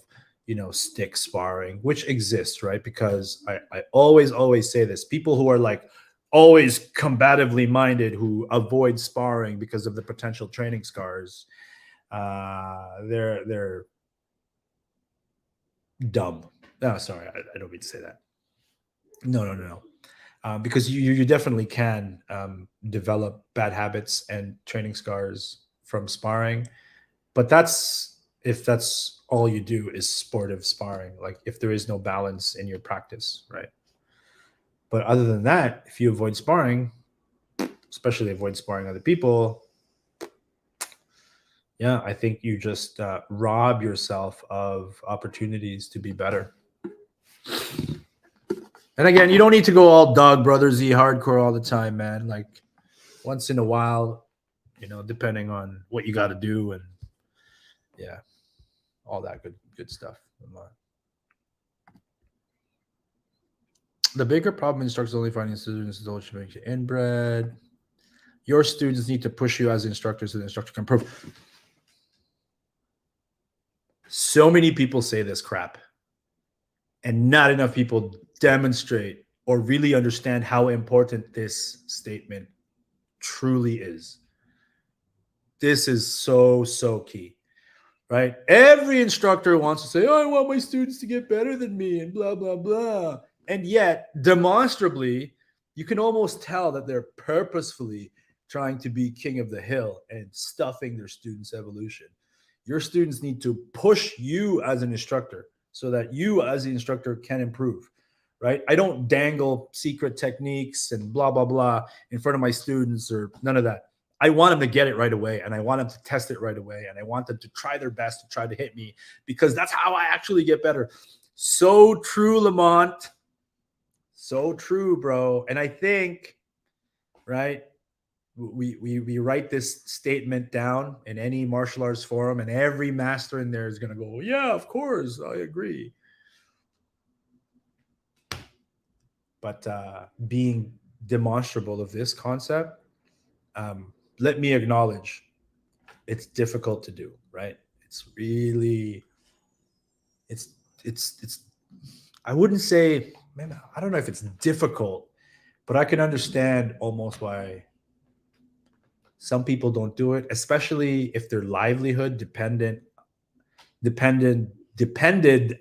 stick sparring, which exists, right? Because I always say this: people who are like always combatively minded, who avoid sparring because of the potential training scars, they're dumb. Oh, sorry, I don't mean to say that. No. Because you definitely can develop bad habits and training scars from sparring, but that's if that's all you do is sportive sparring. Like if there is no balance in your practice, right? But other than that, if you avoid sparring, especially avoid sparring other people, yeah, I think you just rob yourself of opportunities to be better. And again, you don't need to go all Dog Brother Z hardcore all the time, man. Like once in a while, depending on what you got to do, and yeah, all that good stuff. The bigger problem instructors only finding students is always make you inbred. Your students need to push you as instructors so the instructor can improve. So many people say this crap, and not enough people demonstrate or really understand how important this statement truly is. This is so, so key, right? Every instructor wants to say, oh, I want my students to get better than me and blah, blah, blah. And yet, demonstrably, you can almost tell that they're purposefully trying to be king of the hill and stuffing their students' evolution. Your students need to push you as an instructor so that you as the instructor can improve, right? I don't dangle secret techniques and blah, blah, blah in front of my students or none of that. I want them to get it right away, and I want them to test it right away, and I want them to try their best to try to hit me, because that's how I actually get better. So true, Lamont. So true, bro. And I think, right, we write this statement down in any martial arts forum, and every master in there is going to go, yeah, of course, I agree. But being demonstrable of this concept, let me acknowledge it's difficult to do, right? It's really, it's I wouldn't say, man, I don't know if it's difficult, but I can understand almost why some people don't do it, especially if their livelihood depended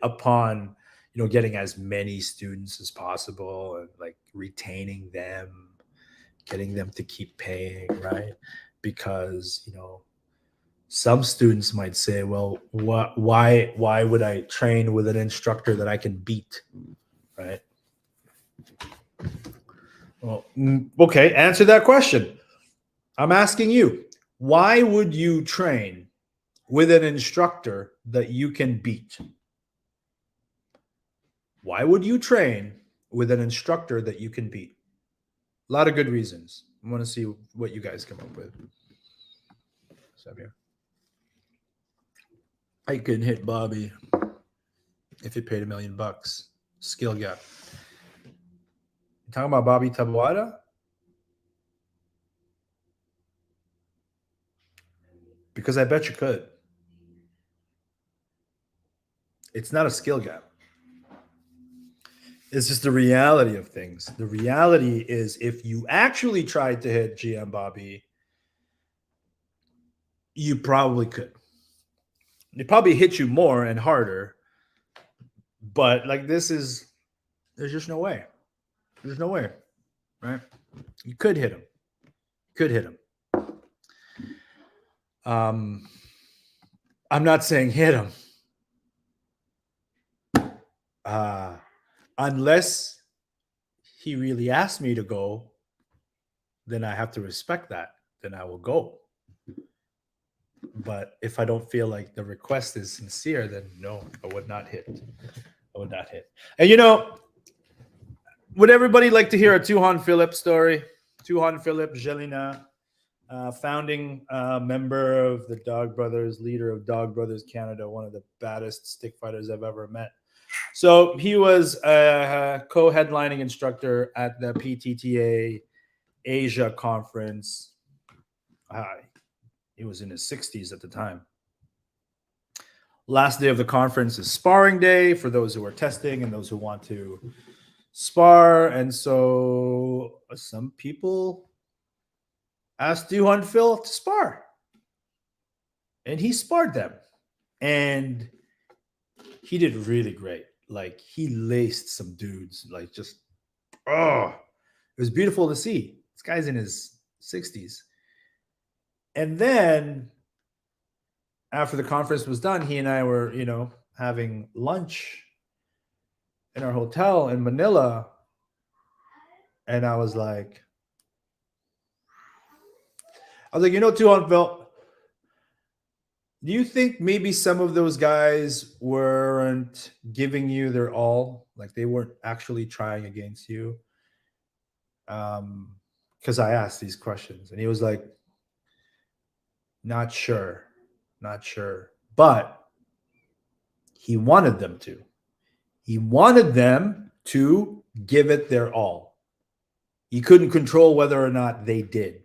upon, getting as many students as possible and like retaining them, getting them to keep paying, right? Because some students might say, well, why would I train with an instructor that I can beat, right? Well, okay, answer that question. I'm asking you, why would you train with an instructor that you can beat? Why would you train with an instructor that you can beat? A lot of good reasons. I want to see what you guys come up with. So here, I couldn't hit Bobby if he paid $1 million. Skill gap. You talking about Bobby Tabuada? Because I bet you could. It's not a skill gap. It's just the reality of things. The reality is, if you actually tried to hit GM Bobby, you probably could. It probably hit you more and harder, but like there's just no way. There's no way, right? You could hit him. I'm not saying hit him. Unless he really asked me to go, then I have to respect that. Then I will go. But if I don't feel like the request is sincere, then no, I would not hit. And would everybody like to hear a Tuhan Philip story? Tuhan Philip Jelena, founding member of the Dog Brothers, leader of Dog Brothers Canada, one of the baddest stick fighters I've ever met. So he was a co-headlining instructor at the PTTA Asia conference. He was in his 60s at the time. Last day of the conference is sparring day for those who are testing and those who want to spar. And so some people asked Duhan Phil to spar. And he sparred them. And he did really great. Like, he laced some dudes. Like, just, it was beautiful to see. This guy's in his 60s. And then after the conference was done, he and I were, having lunch in our hotel in Manila. And I was like, Tuhan Phil, do you think maybe some of those guys weren't giving you their all? Like, they weren't actually trying against you? Because I asked these questions. And he was like, not sure. But he wanted them to. He wanted them to give it their all. He couldn't control whether or not they did.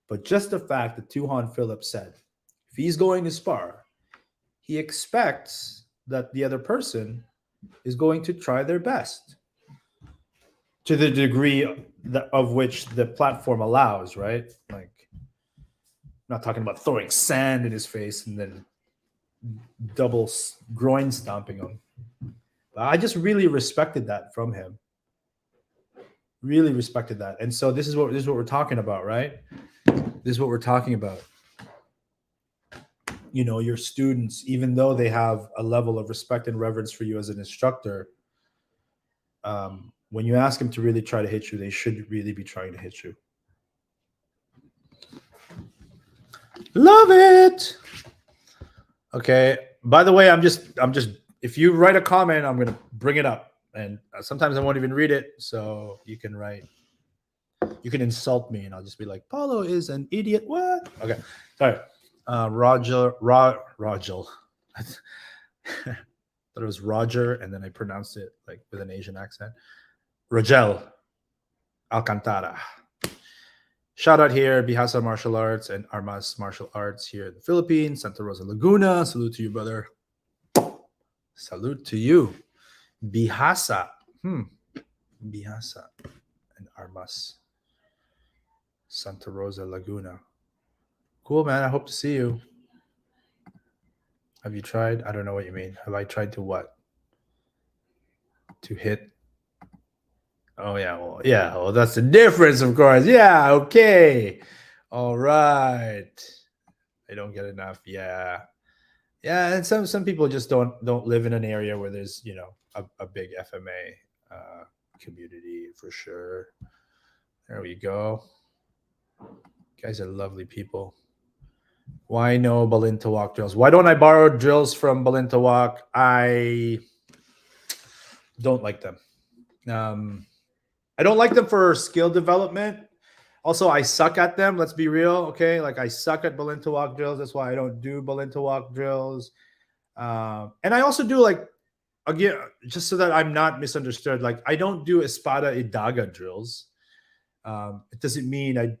But just the fact that Tuhan Philip said, if he's going to spar, he expects that the other person is going to try their best to the degree of which the platform allows, right? Like, I'm not talking about throwing sand in his face and then double groin stomping him. But I just really respected that from him. Really respected that. And so this is what we're talking about, right? This is what we're talking about. You know, your students, even though they have a level of respect and reverence for you as an instructor, when you ask them to really try to hit you, they should really be trying to hit you. Love it. Okay. By the way, I'm just, if you write a comment, I'm going to bring it up. And sometimes I won't even read it. So you can insult me and I'll just be like, Paulo is an idiot. What? Okay. Sorry. Roger. I thought it was Roger, and then I pronounced it like with an Asian accent. Rogel Alcantara. Shout out here, Bihasa Martial Arts and Armas Martial Arts here in the Philippines, Santa Rosa, Laguna. Salute to you, brother. Salute to you. Bihasa. Bihasa and Armas. Santa Rosa, Laguna. Cool, man. I hope to see you. Have you tried? I don't know what you mean. Have I tried to what? To hit? Oh, yeah. Well, that's the difference, of course. Yeah, okay. All right. I don't get enough. Yeah. And some people just don't live in an area where there's, you know, a big FMA community for sure. There we go. You guys are lovely people. Why no Balintawak drills? Why don't I borrow drills from Balintawak? I don't like them. I don't like them for skill development. Also, I suck at them. Let's be real, okay? Like, I suck at Balintawak drills. That's why I don't do Balintawak drills. And I also do, like, again, just so that I'm not misunderstood, like, I don't do Espada Idaga drills. It doesn't mean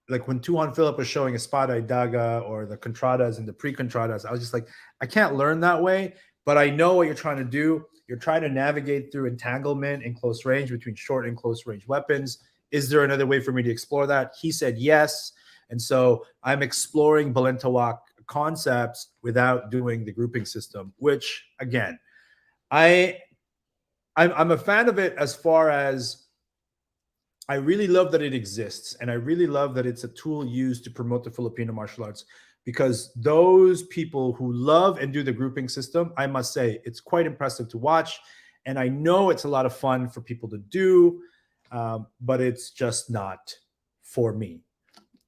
like when Tuhan Philip was showing Espada Idaga or the Contradas and the pre-Contradas, I was just like, I can't learn that way, but I know what you're trying to do. You're trying to navigate through entanglement in close range between short and close range weapons. Is there another way for me to explore that? He said yes. And so I'm exploring Balintawak concepts without doing the grouping system, which, again, I'm a fan of it as far as I really love that it exists, and I really love that it's a tool used to promote the Filipino martial arts, because those people who love and do the grouping system, I must say, it's quite impressive to watch, and I know it's a lot of fun for people to do, but it's just not for me.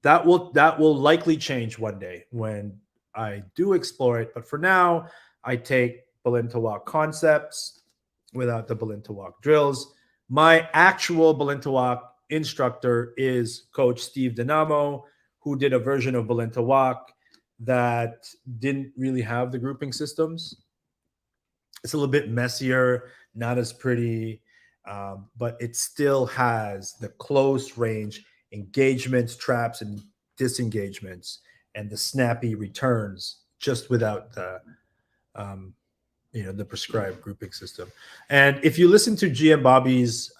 That will likely change one day when I do explore it, but for now, I take Balintawak concepts without the Balintawak drills. My actual Balintawak instructor is Coach Steve Dinamo, who did a version of Balintawak that didn't really have the grouping systems. It's a little bit messier, not as pretty, but it still has the close range engagements, traps, and disengagements, and the snappy returns, just without the the prescribed grouping system. And if you listen to GM Bobby's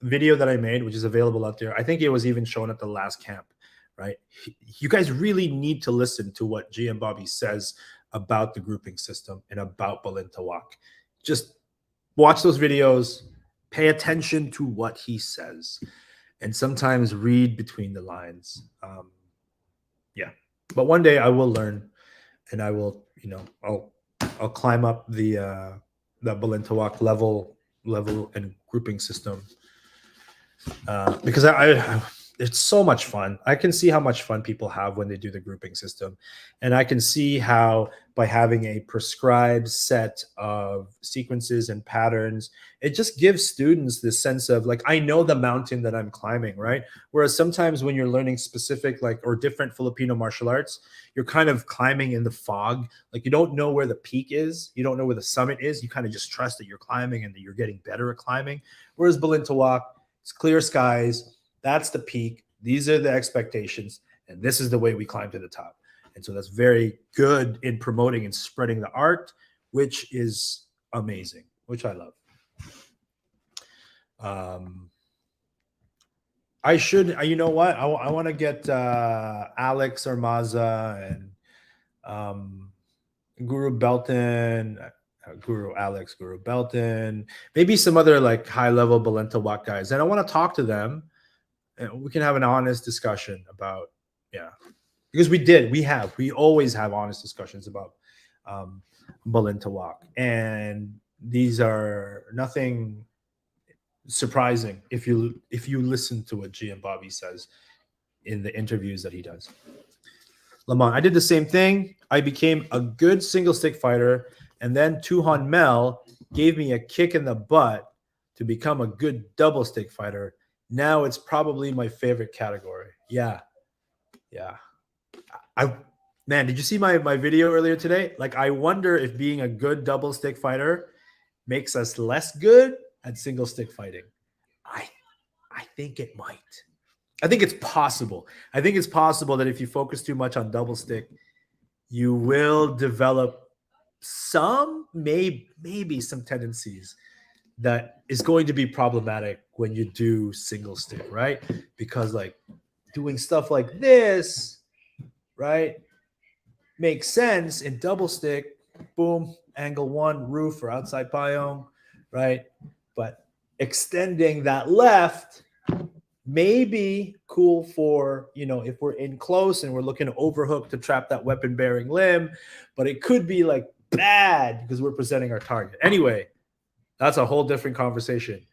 video that I made, which is available out there, I think it was even shown at the last camp, right? You guys really need to listen to what GM Bobby says about the grouping system and about Balintawak. Just watch those videos, pay attention to what he says, and sometimes read between the lines. But one day I will learn, and I will, I'll climb up the Balintawak level and grouping system, because it's so much fun. I can see how much fun people have when they do the grouping system, and I can see how by having a prescribed set of sequences and patterns, it just gives students this sense of, like, I know the mountain that I'm climbing, right? Whereas sometimes when you're learning specific, like, or different Filipino martial arts, you're kind of climbing in the fog. Like, you don't know where the peak is. You don't know where the summit is. You kind of just trust that you're climbing and that you're getting better at climbing. Whereas Balintawak, it's clear skies. That's the peak. These are the expectations, and this is the way we climb to the top. And so that's very good in promoting and spreading the art, which is amazing, which I love. I should, you know what? I want to get Alex or Maza and Guru Belton, Guru Alex, Guru Belton, maybe some other like high level Balenta Walk guys. And I want to talk to them and we can have an honest discussion about, yeah, because we always have honest discussions about Balenta Walk. And these are nothing surprising if you listen to what GM Bobby says in the interviews that he does. Lamont, I did the same thing. I became a good single stick fighter, and then Tuhan Mel gave me a kick in the butt to become a good double stick fighter. Now it's probably my favorite category. Yeah. Man, did you see my video earlier today? Like, I wonder if being a good double stick fighter makes us less good at single stick fighting. I think it might. I think it's possible. I think it's possible that if you focus too much on double stick, you will develop some, maybe some tendencies that is going to be problematic when you do single stick, right? Because like doing stuff like this, right, makes sense in double stick. Boom, angle one, roof or outside payong, right? But extending that left may be cool for, if we're in close and we're looking to overhook to trap that weapon bearing limb, but it could be like bad because we're presenting our target. Anyway, that's a whole different conversation.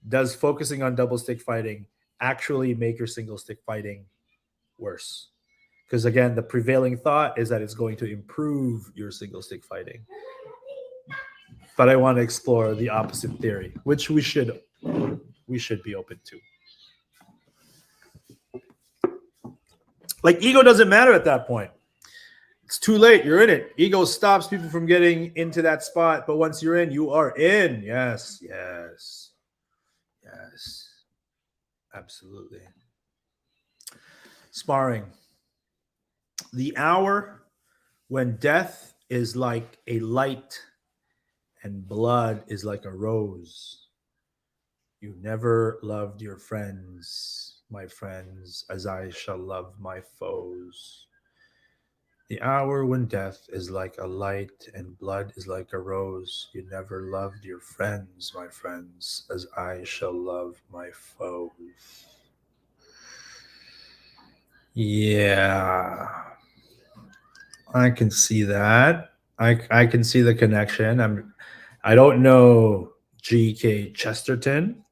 Does focusing on double stick fighting actually make your single stick fighting worse? Because again, the prevailing thought is that it's going to improve your single stick fighting. But I want to explore the opposite theory, which we should be open to. Like, ego doesn't matter at that point. It's too late. You're in it. Ego stops people from getting into that spot. But once you're in, you are in. Yes. Absolutely. Sparring. The hour when death is like a light and blood is like a rose. You never loved your friends, my friends, as I shall love my foes. The hour when death is like a light and blood is like a rose. You never loved your friends, my friends, as I shall love my foes. Yeah. I can see that. I can see the connection. I don't know G.K. Chesterton,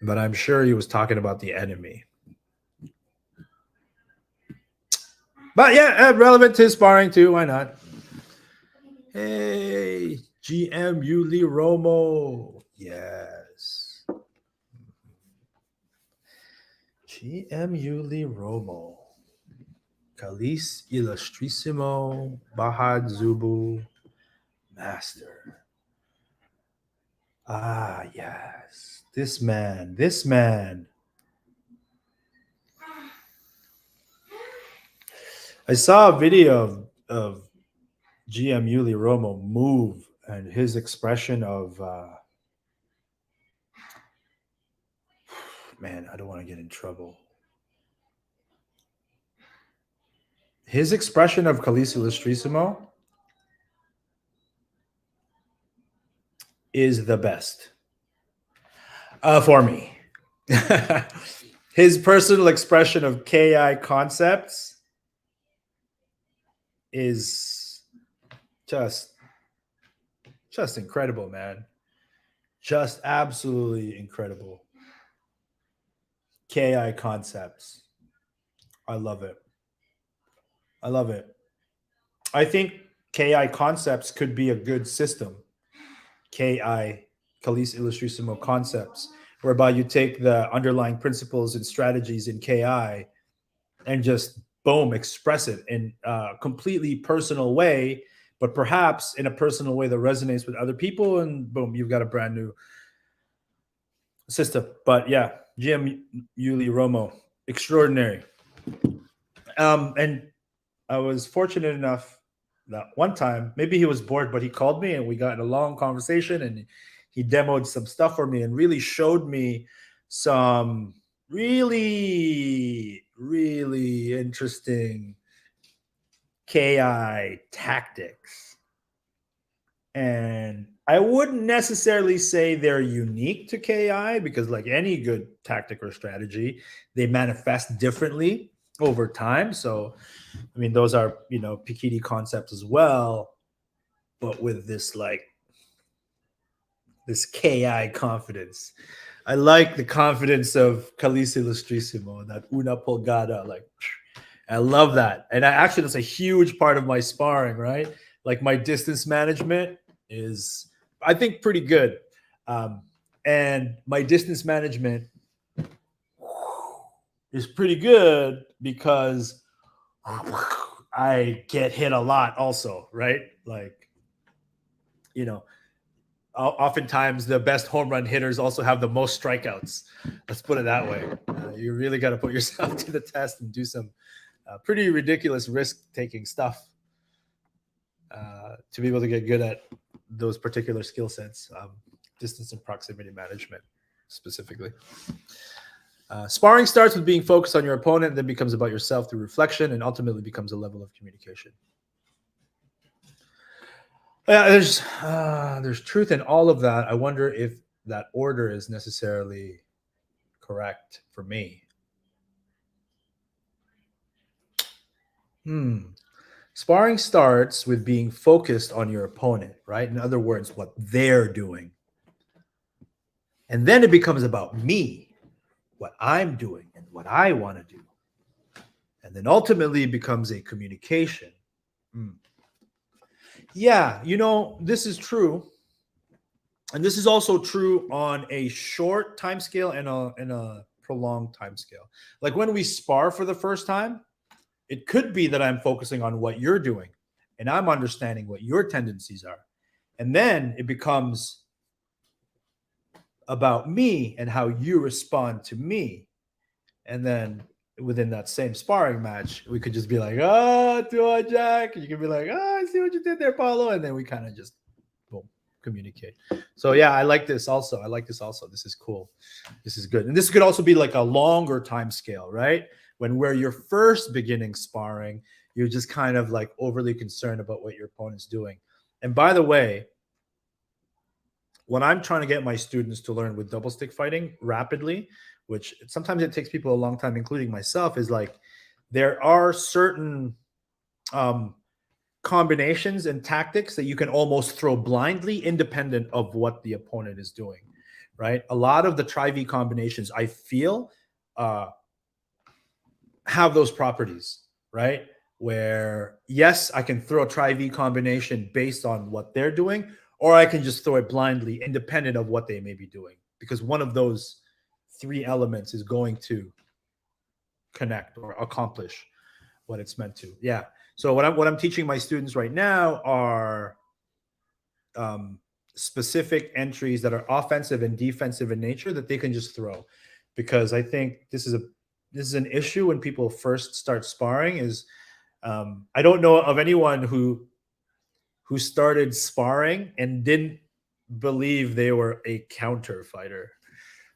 but I'm sure he was talking about the enemy. But yeah, relevant to sparring too. Why not? Hey, GM Yuli Romo. Yes. GM Yuli Romo. Calis Illustrissimo. Bahad Zubu. Master. Ah, yes. This man. I saw a video of GM Yuli Romo move and his expression of, man, I don't want to get in trouble. His expression of Calis Illustrissimo is the best for me. His personal expression of KI concepts is just incredible, man. Just absolutely incredible. KI concepts. I love it. I think KI concepts could be a good system. KI, Calis Illustrissimo concepts, whereby you take the underlying principles and strategies in KI and just boom, express it in a completely personal way, but perhaps in a personal way that resonates with other people, and boom, you've got a brand new Sister. But yeah, Jim Yuli Romo, extraordinary. And I was fortunate enough that one time, maybe he was bored, but he called me and we got in a long conversation and he demoed some stuff for me and really showed me some really, really interesting KI tactics. And I wouldn't necessarily say they're unique to KI because, like any good tactic or strategy, they manifest differently over time. So, I mean, those are, Piketty concepts as well, but with this KI confidence. I like the confidence of Calisi Lustrissimo, that una polgada. Like, I love that. And actually, that's a huge part of my sparring, right? Like, my distance management is, I think, pretty good. And my distance management is pretty good because I get hit a lot also, right? Like, oftentimes the best home run hitters also have the most strikeouts. Let's put it that way. You really got to put yourself to the test and do some pretty ridiculous risk-taking stuff to be able to get good at those particular skill sets, distance and proximity management specifically. Sparring starts with being focused on your opponent, then becomes about yourself through reflection, and ultimately becomes a level of communication. There's truth in all of that. I wonder if that order is necessarily correct for me. Sparring starts with being focused on your opponent, right? In other words, what they're doing. And then it becomes about me, what I'm doing and what I want to do. And then ultimately it becomes a communication. Yeah, this is true. And this is also true on a short time scale and a prolonged time scale. Like when we spar for the first time, it could be that I'm focusing on what you're doing and I'm understanding what your tendencies are. And then it becomes about me and how you respond to me. And then within that same sparring match, we could just be like, oh, Jack. And you can be like, oh, I see what you did there, Paulo. And then we kind of just communicate. So yeah, I like this also. This is cool. This is good. And this could also be like a longer time scale, right? Where you're first beginning sparring, you're just kind of like overly concerned about what your opponent's doing. And by the way, what I'm trying to get my students to learn with double stick fighting rapidly, which sometimes it takes people a long time, including myself, is like there are certain combinations and tactics that you can almost throw blindly independent of what the opponent is doing, right? A lot of the tri-V combinations I feel have those properties, right? Where yes, I can throw a tri-V combination based on what they're doing, or I can just throw it blindly independent of what they may be doing, because one of those three elements is going to connect or accomplish what it's meant to. Yeah. So what I'm teaching my students right now are specific entries that are offensive and defensive in nature that they can just throw, because I think this is an issue when people first start sparring. Is I don't know of anyone who started sparring and didn't believe they were a counter fighter.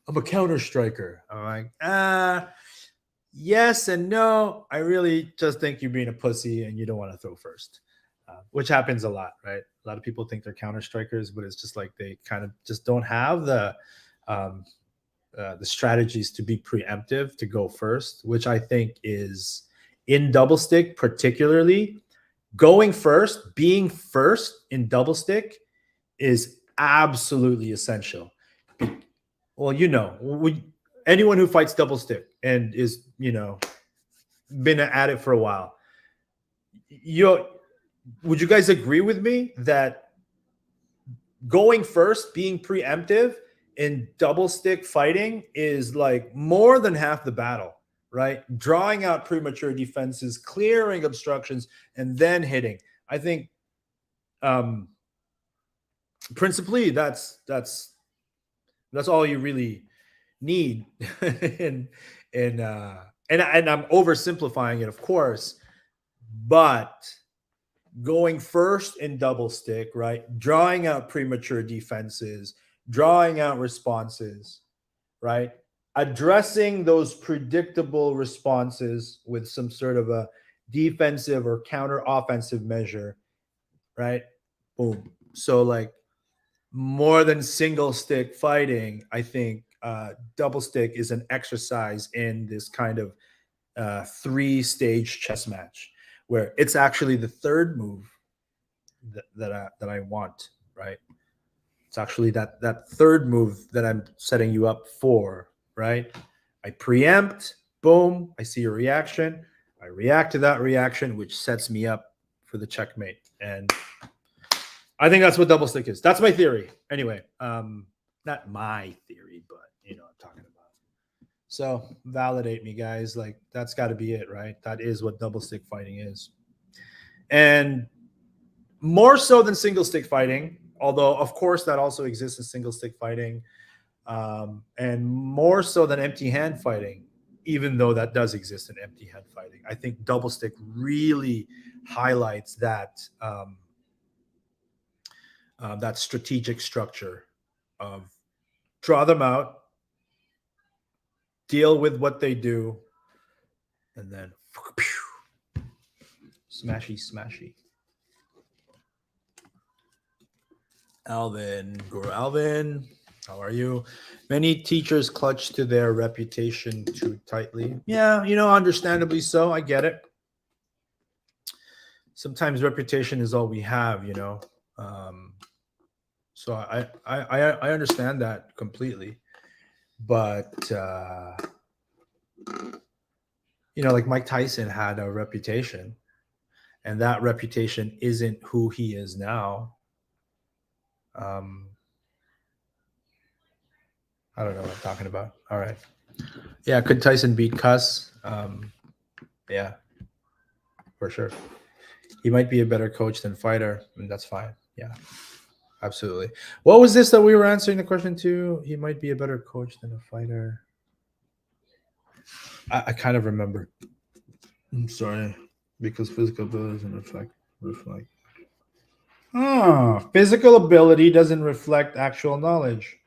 I'm a counter striker. I'm like, yes and no. I really just think you're being a pussy and you don't want to throw first, which happens a lot, right? A lot of people think they're counter strikers, but it's just like they kind of just don't have the strategies to be preemptive, to go first, which I think is in double stick particularly. Going first, being first in double stick is absolutely essential. Well, anyone who fights double stick and is, been at it for a while, would you guys agree with me that going first, being preemptive in double stick fighting is like more than half the battle, right? Drawing out premature defenses, clearing obstructions, and then hitting. I think principally that's all you really need in and I'm oversimplifying it, of course, but going first in double stick, right? Drawing out premature defenses, drawing out responses, right? Addressing those predictable responses with some sort of a defensive or counter offensive measure, right? Boom. So, like, more than single stick fighting, I think double stick is an exercise in this kind of three-stage chess match where it's actually the third move that I want, right? It's actually that third move that I'm setting you up for, right? I preempt, boom, I see your reaction. I react to that reaction, which sets me up for the checkmate. And I think that's what double stick is. That's my theory. Anyway, not my theory, but you know what I'm talking about. So validate me, guys. Like, that's got to be it, right? That is what double stick fighting is. And more so than single stick fighting, although of course that also exists in single stick fighting, and more so than empty hand fighting, even though that does exist in empty hand fighting. I think double stick really highlights that that strategic structure of draw them out, deal with what they do, and then smashy, smashy. Alvin, Guru Alvin, how are you? Many teachers clutch to their reputation too tightly. Yeah, you know, understandably so. I get it. Sometimes reputation is all we have, you know. So I understand that completely. But you know, like Mike Tyson had a reputation, and that reputation isn't who he is now. I don't know what I'm talking about. All right. Yeah, could Tyson beat Cuss? Yeah, for sure. He might be a better coach than fighter, and that's fine. Yeah, absolutely. What was this that we were answering the question to? He might be a better coach than a fighter. I kind of remember. I'm sorry, because physical ability doesn't reflect. Physical ability doesn't reflect actual knowledge.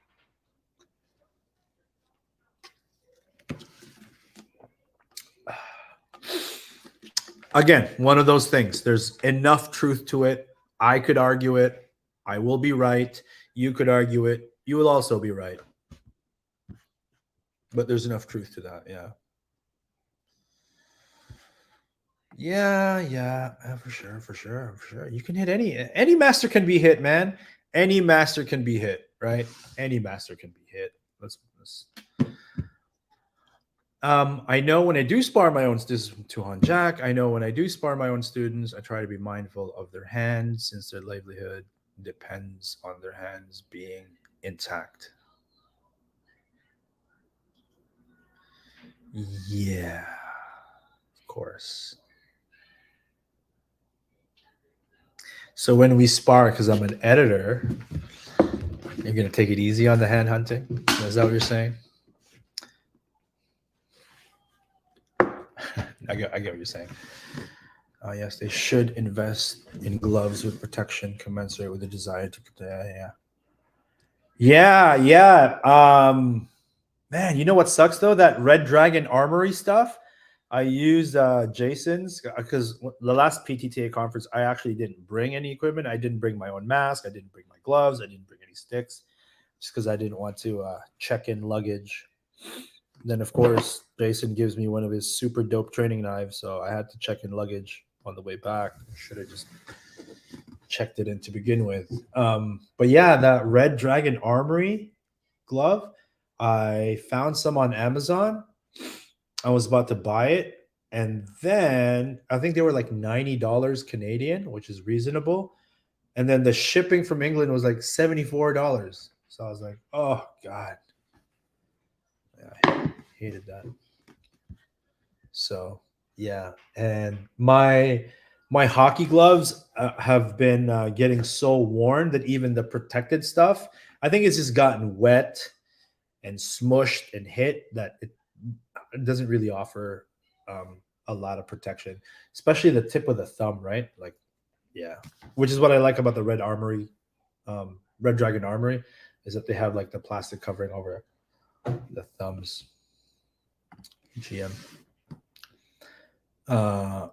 Again, one of those things. There's enough truth to it. I could argue it. I will be right. You could argue it. You will also be right. But there's enough truth to that. Yeah. Yeah, for sure. You can hit any master can be hit, man. Any master can be hit, right? Any master can be hit. Let's I know when I do spar my own students, Tuhan Jack, I know when I do spar my own students, I try to be mindful of their hands since their livelihood depends on their hands being intact. Yeah, of course. So when we spar, because I'm an editor, you're going to take it easy on the hand hunting? Is that what you're saying? I get what you're saying. Yes, they should invest in gloves with protection commensurate with the desire to. Yeah. Man, you know what sucks though? That Red Dragon Armory stuff. I used Jason's because the last PTTA conference, I actually didn't bring any equipment. I didn't bring my own mask. I didn't bring my gloves. I didn't bring any sticks, just because I didn't want to check in luggage. Then, of course, Jason gives me one of his super dope training knives, so I had to check in luggage on the way back. Should have just checked it in to begin with. But yeah, that Red Dragon Armory glove, I found some on Amazon. I was about to buy it, and then I think they were like $90 Canadian, which is reasonable. And then the shipping from England was like $74. So I was like, oh God. I hated that. So yeah, and my hockey gloves have been getting so worn that even the protected stuff, I think it's just gotten wet, and smushed and hit that it doesn't really offer a lot of protection, especially the tip of the thumb, right? Like, yeah, which is what I like about the Red Armory, Red Dragon Armory, is that they have like the plastic covering over the thumbs. GM.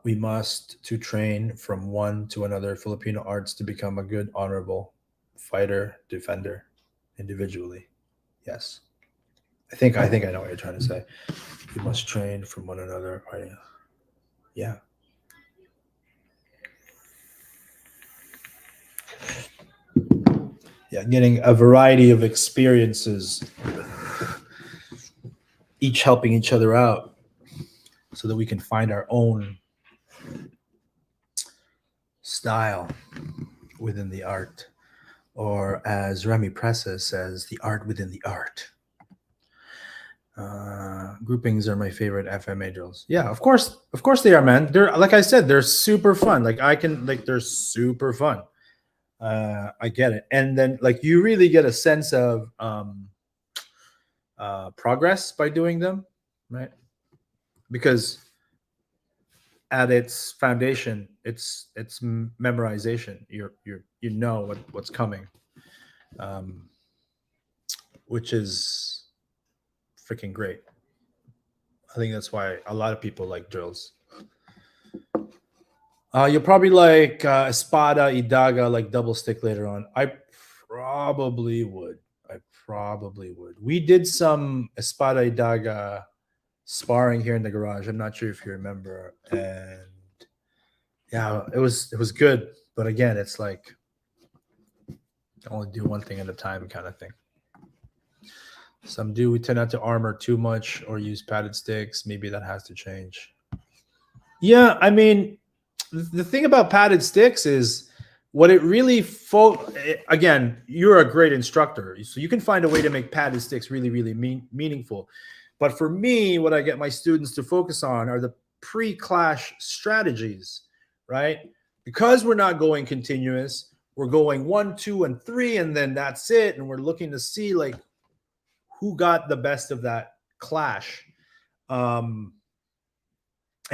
We must to train from one to another Filipino arts to become a good, honorable fighter, defender, individually. Yes. I think I know what you're trying to say. We must train from one another. Yeah. Yeah, getting a variety of experiences, each helping each other out, so that we can find our own style within the art, or as Remy Pressa says, the art within the art. Groupings are my favorite FMA drills. Yeah, of course they are, man. They're, like I said, they're super fun. They're super fun. I get it. And then like you really get a sense of progress by doing them, right? Because at its foundation, it's memorization. You know what's coming, which is freaking great. I think that's why a lot of people like drills. You'll probably like Espada, Idaga, like double stick later on. I probably would. We did some Espada, Idaga sparring here in the garage. I'm not sure if you remember. And yeah, it was good. But again, it's like only do one thing at a time kind of thing. Some do. We tend not to armor too much or use padded sticks. Maybe that has to change. Yeah, I mean, the thing about padded sticks is what it really again, you're a great instructor, so you can find a way to make padded sticks really, really meaningful. But for me, what I get my students to focus on are the pre-clash strategies, right? Because we're not going continuous, we're going 1, 2, and 3, and then that's it. And we're looking to see like who got the best of that clash. And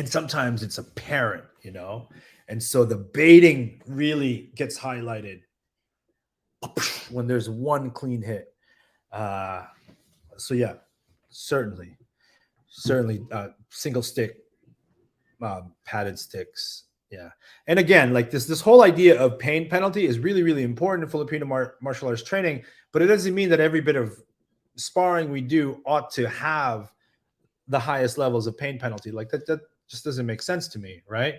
sometimes it's apparent, you know? And so the baiting really gets highlighted when there's one clean hit. So yeah, certainly single stick, padded sticks. Yeah. And again, like this whole idea of pain penalty is really, really important in Filipino martial arts training, but it doesn't mean that every bit of sparring we do ought to have the highest levels of pain penalty. Like that just doesn't make sense to me, right?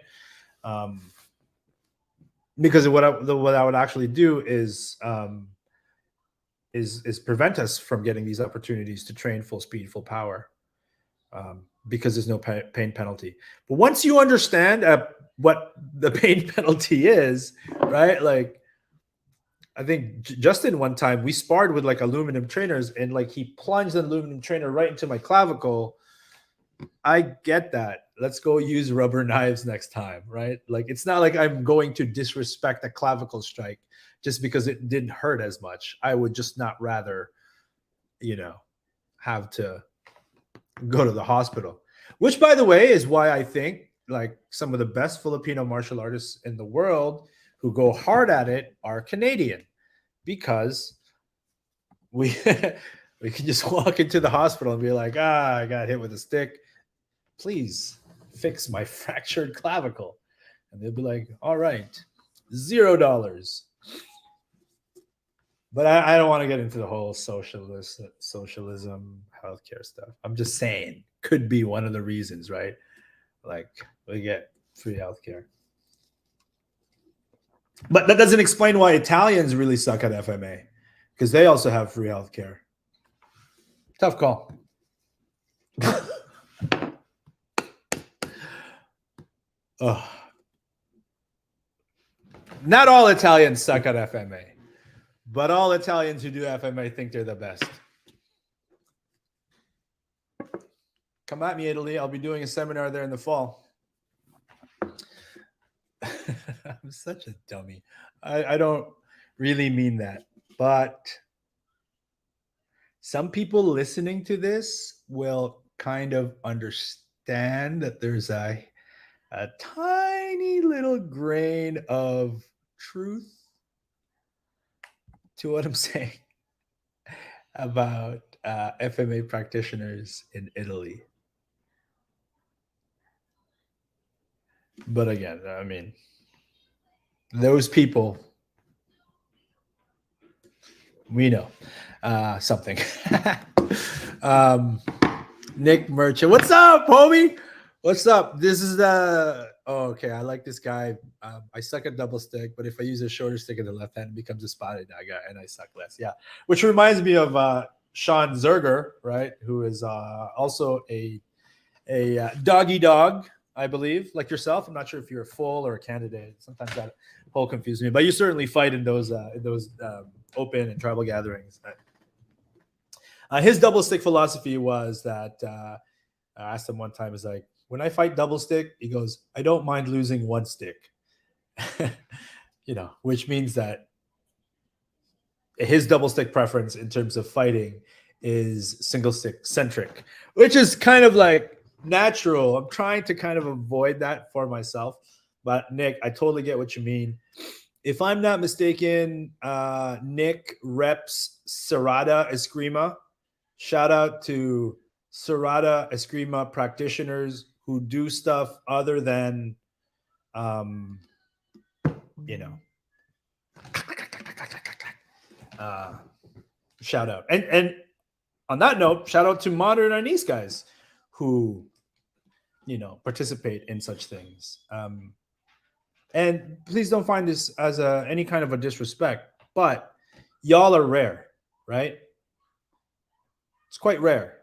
Because what I would actually do is prevent us from getting these opportunities to train full speed, full power, because there's no pain penalty. But once you understand what the pain penalty is, right? Like, I think Justin one time we sparred with like aluminum trainers, and like he plunged an aluminum trainer right into my clavicle. I get that. Let's go use rubber knives next time, right? Like, it's not like I'm going to disrespect a clavicle strike just because it didn't hurt as much. I would just not rather, have to go to the hospital. Which, by the way, is why I think like some of the best Filipino martial artists in the world who go hard at it are Canadian, because we we can just walk into the hospital and be like, I got hit with a stick. Please fix my fractured clavicle. And they'll be like, all right, $0. But I don't want to get into the whole socialism, healthcare stuff. I'm just saying, could be one of the reasons, right? Like, we get free healthcare. But that doesn't explain why Italians really suck at FMA, because they also have free healthcare. Tough call. Oh. Not all Italians suck at FMA, but all Italians who do FMA think they're the best. Come at me, Italy. I'll be doing a seminar there in the fall. I'm such a dummy. I don't really mean that, but some people listening to this will kind of understand that there's a tiny little grain of truth to what I'm saying about FMA practitioners in Italy. But again, I mean, those people, we know something. um, Nick Merchant, what's up, homie? What's up? This is the. Oh, okay, I like this guy. I suck at double stick, but if I use a shorter stick in the left hand, it becomes a spotted daga, and I suck less. Yeah, which reminds me of Sean Zerger, right? Who is also a doggy dog, I believe, like yourself. I'm not sure if you're a full or a candidate. Sometimes that whole confuses me, but you certainly fight in those open and tribal gatherings. His double stick philosophy was that I asked him one time, is like, when I fight double stick, he goes, I don't mind losing one stick. Which means that his double stick preference in terms of fighting is single stick centric, which is kind of like natural. I'm trying to kind of avoid that for myself. But Nick, I totally get what you mean. If I'm not mistaken, Nick reps Serrata Eskrima. Shout out to Serrata Eskrima practitioners who do stuff other than, shout out. And on that note, shout out to modern Arnis guys who, participate in such things. And please don't find this as any kind of a disrespect, but y'all are rare, right? It's quite rare.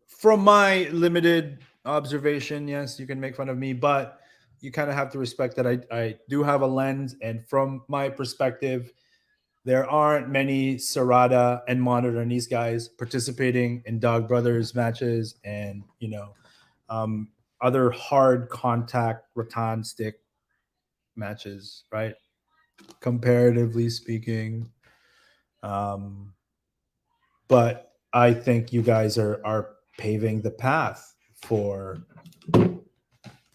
From my limited observation, yes, you can make fun of me, but you kind of have to respect that I do have a lens. And from my perspective, there aren't many Serrata and modern these guys participating in Dog Brothers matches and, other hard contact rattan stick matches, right? Comparatively speaking. But I think you guys are paving the path for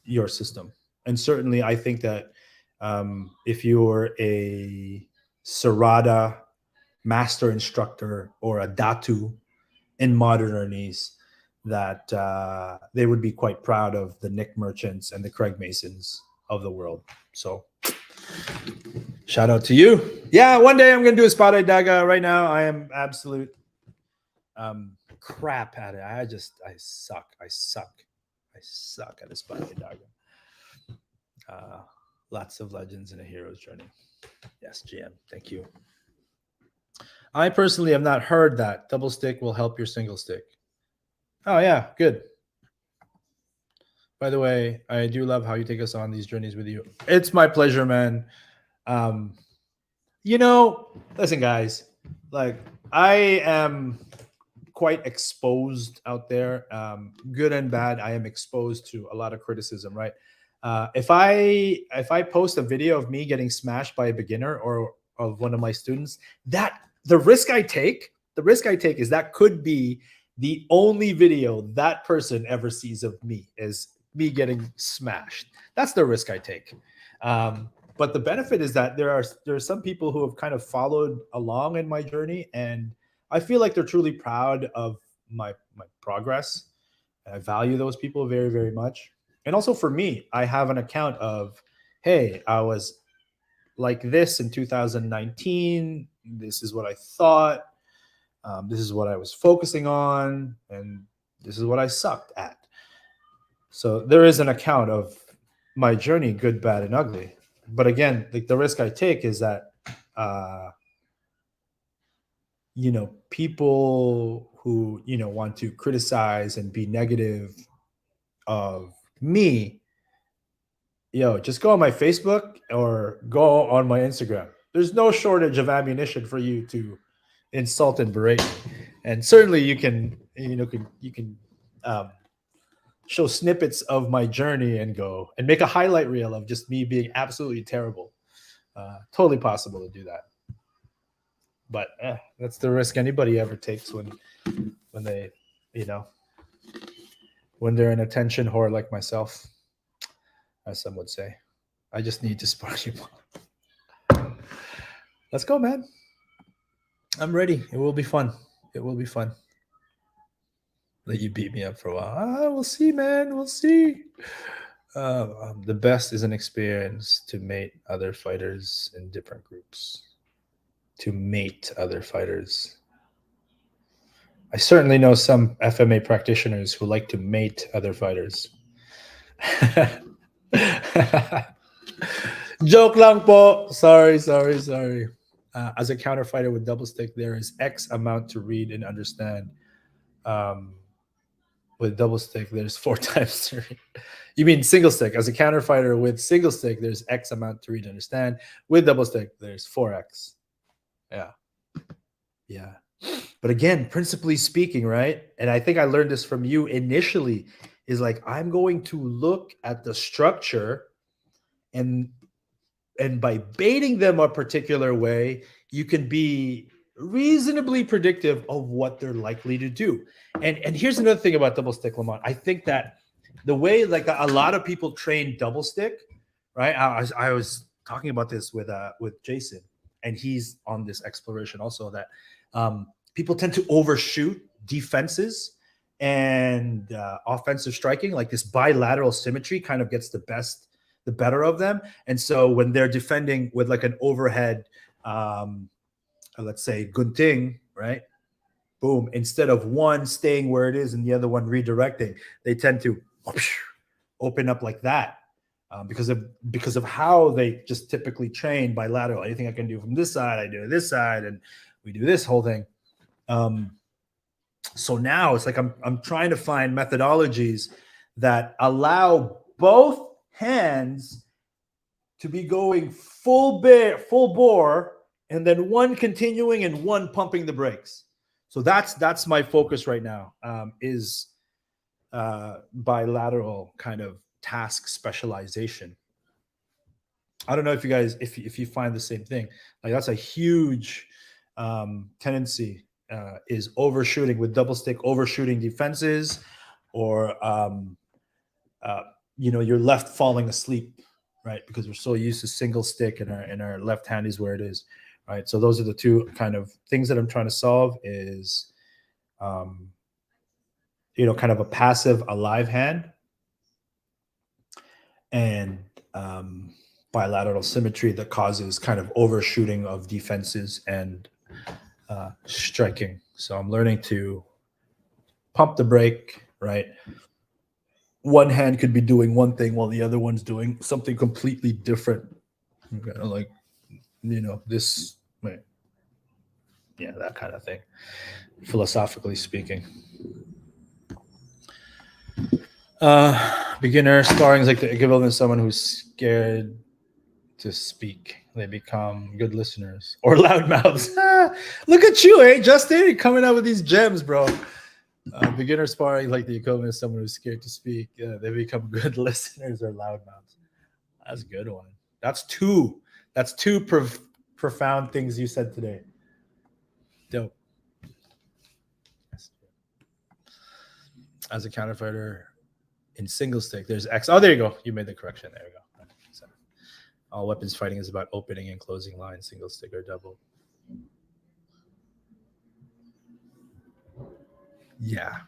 your system. And certainly I think that if you're a Serrata master instructor or a Datu in modern Arnis, that they would be quite proud of the Nick Merchants and the Craig Masons of the world. So shout out to you. Yeah, one day I'm going to do a spotted daga. Right now I am absolute crap at it. I suck at a spotted daga. Lots of legends in a hero's journey. Yes, GM. Thank you. I personally have not heard that double stick will help your single stick. Oh yeah, good. By the way, I do love how you take us on these journeys with you. It's my pleasure, man. Listen, guys, like I am quite exposed out there, good and bad. I am exposed to a lot of criticism, right? If I post a video of me getting smashed by a beginner or of one of my students, that the risk I take is that could be the only video that person ever sees of me is me getting smashed. That's the risk I take. But the benefit is that there are some people who have kind of followed along in my journey, and I feel like they're truly proud of my progress. I value those people very, very much. And also for me, I have an account of, hey, I was like this in 2019. This is what I thought. This is what I was focusing on. And this is what I sucked at. So there is an account of my journey, good, bad, and ugly. But again, like the risk I take is that, people who, want to criticize and be negative of me, just go on my Facebook or go on my Instagram. There's no shortage of ammunition for you to insult and berate me. And certainly you can show snippets of my journey and go and make a highlight reel of just me being absolutely terrible. Totally possible to do that. But that's the risk anybody ever takes when they, when they're an attention whore like myself, as some would say. I just need to spar you more. Let's go, man. I'm ready. It will be fun. It will be fun. Let you beat me up for a while. We'll see, man. We'll see. The best is an experience to mate other fighters in different groups. To mate other fighters. I certainly know some FMA practitioners who like to mate other fighters. Joke lang po. Sorry. As a counter fighter with double stick, there is X amount to read and understand. With double stick, there's 4 times to read. You mean single stick? As a counter fighter with single stick, there's X amount to read and understand. With double stick, there's 4X. Yeah. But again, principally speaking, right? And I think I learned this from you initially, is like, I'm going to look at the structure, and by baiting them a particular way, you can be reasonably predictive of what they're likely to do. And here's another thing about double stick, Lamont. I think that the way, like, a lot of people train double stick, right? I was talking about this with Jason, and he's on this exploration also, that people tend to overshoot defenses and offensive striking. Like, this bilateral symmetry kind of gets the better of them. And so when they're defending with like an overhead, let's say gunting, right? Boom. Instead of one staying where it is and the other one redirecting, they tend to open up like that because of how they just typically train bilateral. Anything I can do from this side, I do this side, and we do this whole thing. So now it's like I'm trying to find methodologies that allow both hands to be going full bore, and then one continuing and one pumping the brakes. So that's my focus right now, is bilateral kind of task specialization. I don't know if you guys, if you find the same thing. Like, that's a huge tendency, is overshooting with double stick, overshooting defenses, or you're left falling asleep, right? Because we're so used to single stick, and our left hand is where it is, right? So those are the two kind of things that I'm trying to solve, is, kind of a passive alive hand, and bilateral symmetry that causes kind of overshooting of defenses and striking. So I'm learning to pump the brake, right? One hand could be doing one thing while the other one's doing something completely different. Kind of like, this, right? Yeah, that kind of thing, philosophically speaking. Beginner sparring is like the equivalent of someone who's scared to speak. They become good listeners or loudmouths. Look at you, Justin, coming out with these gems, bro. Beginner sparring, like the equivalent of someone who's scared to speak. They become good listeners or loudmouths. That's a good one. That's two profound things you said today. Dope. As a counterfighter in single stick, there's X. Oh, there you go. You made the correction. There we go. So, all weapons fighting is about opening and closing lines, single stick or double. Yeah.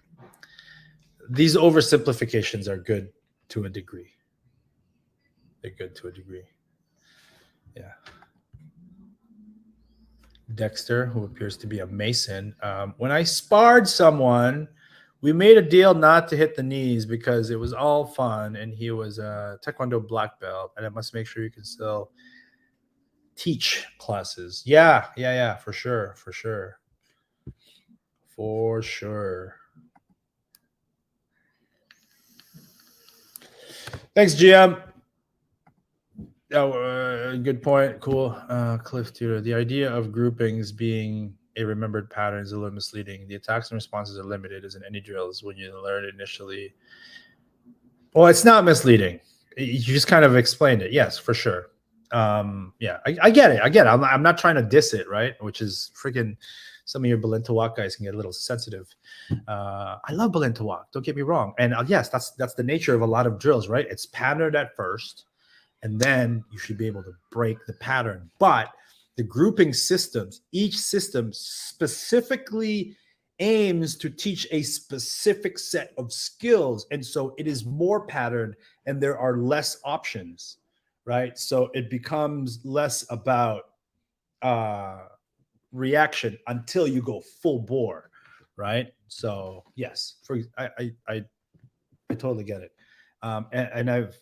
These oversimplifications are good to a degree. They're good to a degree. Yeah. Dexter, who appears to be a Mason. When I sparred someone, we made a deal not to hit the knees because it was all fun, and he was a Taekwondo black belt, and I must make sure you can still teach classes. Yeah, for sure. Thanks, GM. Oh, good point. Cool. Cliff Tudor. The idea of groupings being a remembered pattern is a little misleading. The attacks and responses are limited, as in any drills when you learn it initially. Well, it's not misleading. You just kind of explained it. Yes, for sure. Yeah, I get it. I get it. I'm not trying to diss it, right? Which is freaking some of your Balintawak guys can get a little sensitive. I love Balintawak. Don't get me wrong. And yes, that's the nature of a lot of drills, right? It's patterned at first, and then you should be able to break the pattern. But the grouping systems, each system specifically aims to teach a specific set of skills, and so it is more patterned, and there are less options, right? So it becomes less about reaction until you go full bore, right? So yes, I totally get it. And I've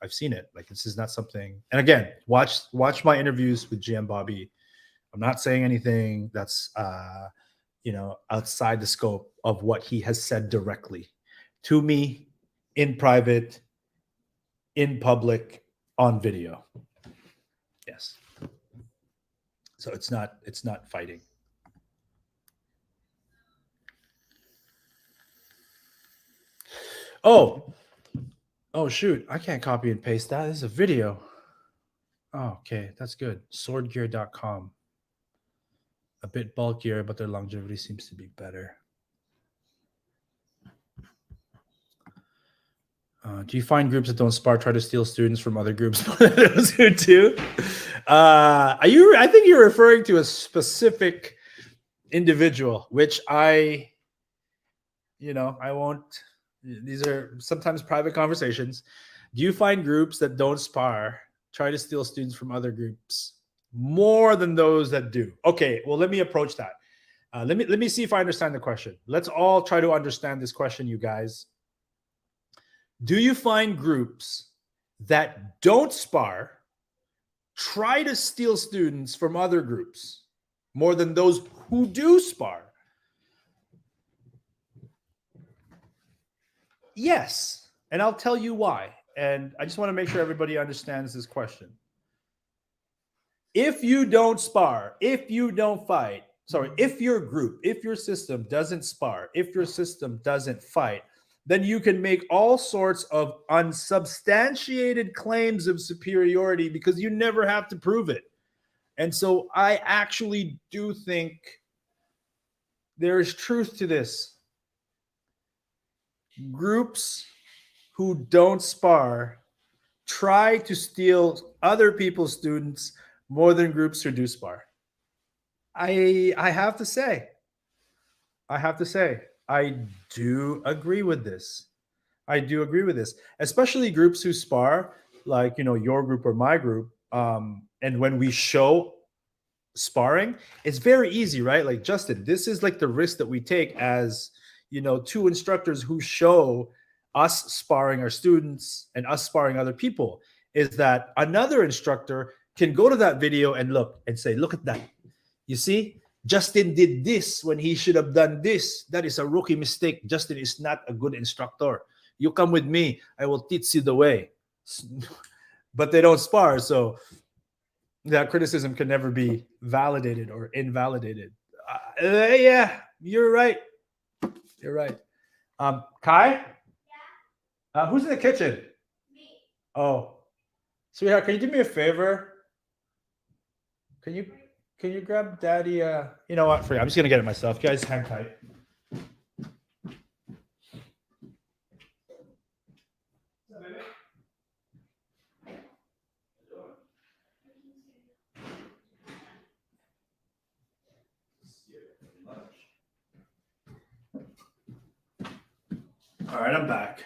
I've seen it. Like, this is not something. And again, watch my interviews with GM Bobby. I'm not saying anything that's outside the scope of what he has said directly to me, in private, in public, on video. Yes. So it's not fighting. Oh shoot, I can't copy and paste that. This is a video. Oh, okay, that's good. Swordgear.com. A bit bulkier, but their longevity seems to be better. Do you find groups that don't spar try to steal students from other groups more than those who do? I think you're referring to a specific individual, which I won't. These are sometimes private conversations. Do you find groups that don't spar try to steal students from other groups more than those that do? Okay, well, let me approach that. Let me see if I understand the question. Let's all try to understand this question, you guys. Do you find groups that don't spar try to steal students from other groups more than those who do spar? Yes, and I'll tell you why. And I just want to make sure everybody understands this question. If you don't spar, if you don't fight, if your group, if your system doesn't spar, if your system doesn't fight, then you can make all sorts of unsubstantiated claims of superiority because you never have to prove it. And so I actually do think there is truth to this. Groups who don't spar try to steal other people's students more than groups who do spar. I have to say, I do agree with this. I do agree with this, especially groups who spar, like your group or my group. And when we show sparring, it's very easy, right? Like, Justin, this is like the risk that we take as two instructors who show us sparring our students and us sparring other people, is that another instructor can go to that video and look and say, look at that. You see, Justin did this when he should have done this. That is a rookie mistake. Justin is not a good instructor. You come with me, I will teach you the way. But they don't spar, so that criticism can never be validated or invalidated. Yeah, you're right. You're right. Kai? Yeah. Who's in the kitchen? Me. Oh, sweetheart, can you do me a favor? Can you grab Daddy? You know what? I'm just gonna get it myself. Guys, hang tight. All right, I'm back.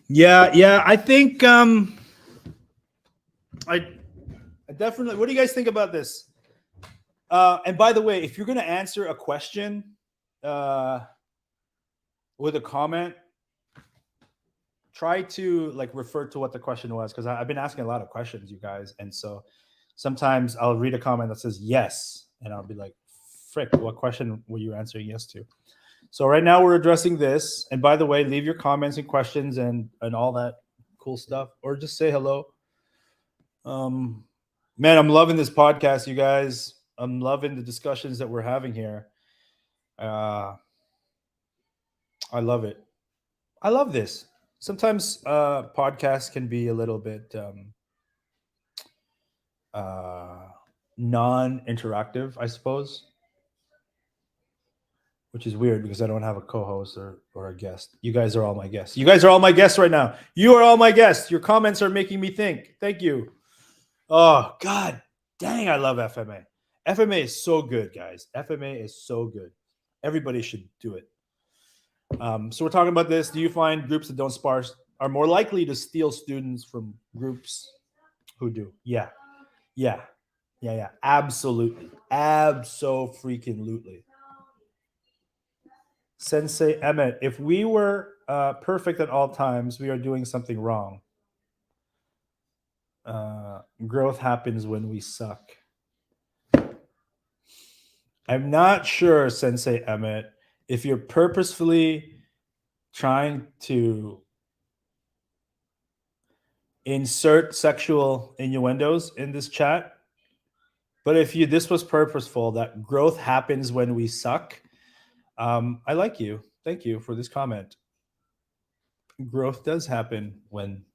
Yeah. I think I definitely. What do you guys think about this? And by the way, if you're going to answer a question with a comment, try to refer to what the question was, because I've been asking a lot of questions, you guys, and so sometimes I'll read a comment that says yes, and I'll be like, "Frick, what question were you answering yes to?" So right now we're addressing this. And by the way, leave your comments and questions and all that cool stuff, or just say hello. Man, I'm loving this podcast, you guys. I'm loving the discussions that we're having here. I love it. I love this. Sometimes podcasts can be a little bit non-interactive, I suppose, which is weird because I don't have a co-host or a guest. You guys are all my guests. You guys are all my guests right now. You are all my guests. Your comments are making me think. Thank you. Oh God, dang! I love FMA. FMA is so good, guys. FMA is so good. Everybody should do it. So we're talking about this. Do you find groups that don't spar are more likely to steal students from groups who do? Yeah, yeah, yeah. Absolutely, abso-freaking-lutely. Sensei Emmett, if we were perfect at all times, we are doing something wrong. Growth happens when we suck. I'm not sure, Sensei Emmett, if you're purposefully trying to insert sexual innuendos in this chat, but if this was purposeful, that growth happens when we suck. I like you. Thank you for this comment. Growth does happen when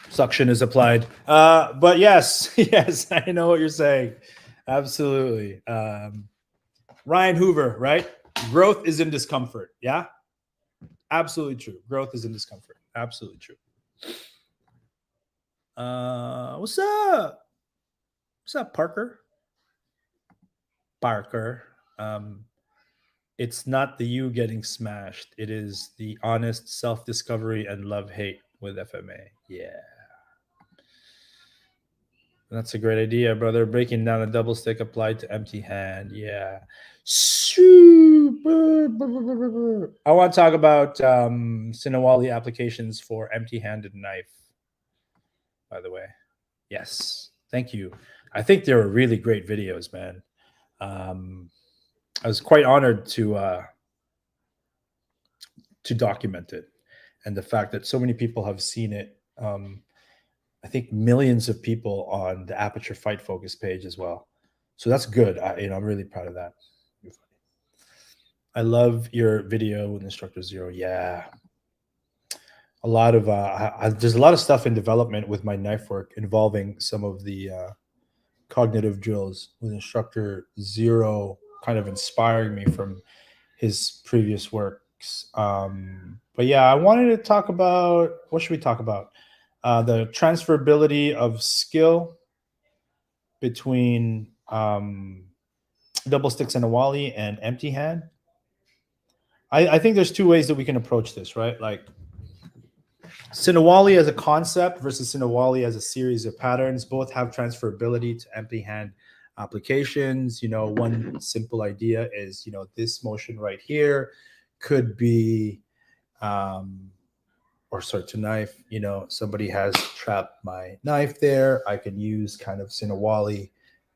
suction is applied. But yes, yes, I know what you're saying. Absolutely. Ryan Hoover, right? Growth is in discomfort. Yeah, absolutely true. Growth is in discomfort. Absolutely true. What's up? What's up, Parker? Parker. It's not the you getting smashed. It is the honest self-discovery and love-hate with FMA. Yeah. That's a great idea, brother. Breaking down a double stick applied to empty hand. Yeah. Super. I want to talk about Sinawali applications for empty-handed knife, by the way. Yes. Thank you. I think they were really great videos, man. I was quite honored to document it, and the fact that so many people have seen it. I think millions of people on the Aperture Fight Focus page as well. So that's good. I'm really proud of that. I love your video with Instructor Zero. Yeah, a lot of there's a lot of stuff in development with my knife work involving some of the cognitive drills with Instructor Zero, kind of inspiring me from his previous works. But yeah, I wanted to talk about, what should we talk about? The transferability of skill between double sticks and a wally and empty hand. I think there's two ways that we can approach this, right? Like Sinawali as a concept versus Sinawali as a series of patterns both have transferability to empty hand applications. One simple idea is, this motion right here could be, or sorry, to knife, somebody has trapped my knife there. I can use kind of Sinawali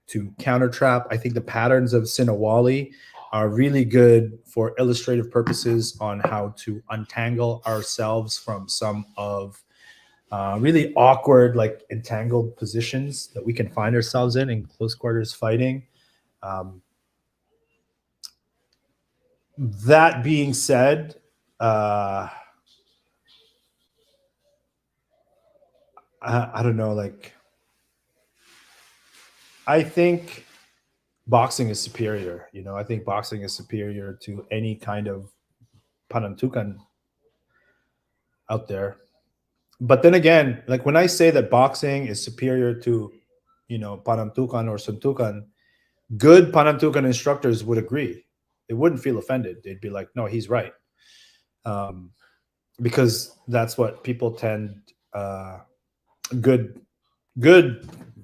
to counter trap. I think the patterns of Sinawali are really good for illustrative purposes on how to untangle ourselves from some of really awkward, like entangled positions that we can find ourselves in close quarters fighting. That being said, I don't know, like, I think boxing is superior. I think boxing is superior to any kind of panantukan out there. But then again, like when I say that boxing is superior to, panantukan or suntukan, good panantukan instructors would agree. They wouldn't feel offended. They'd be like, no, he's right. Because that's what people tend, good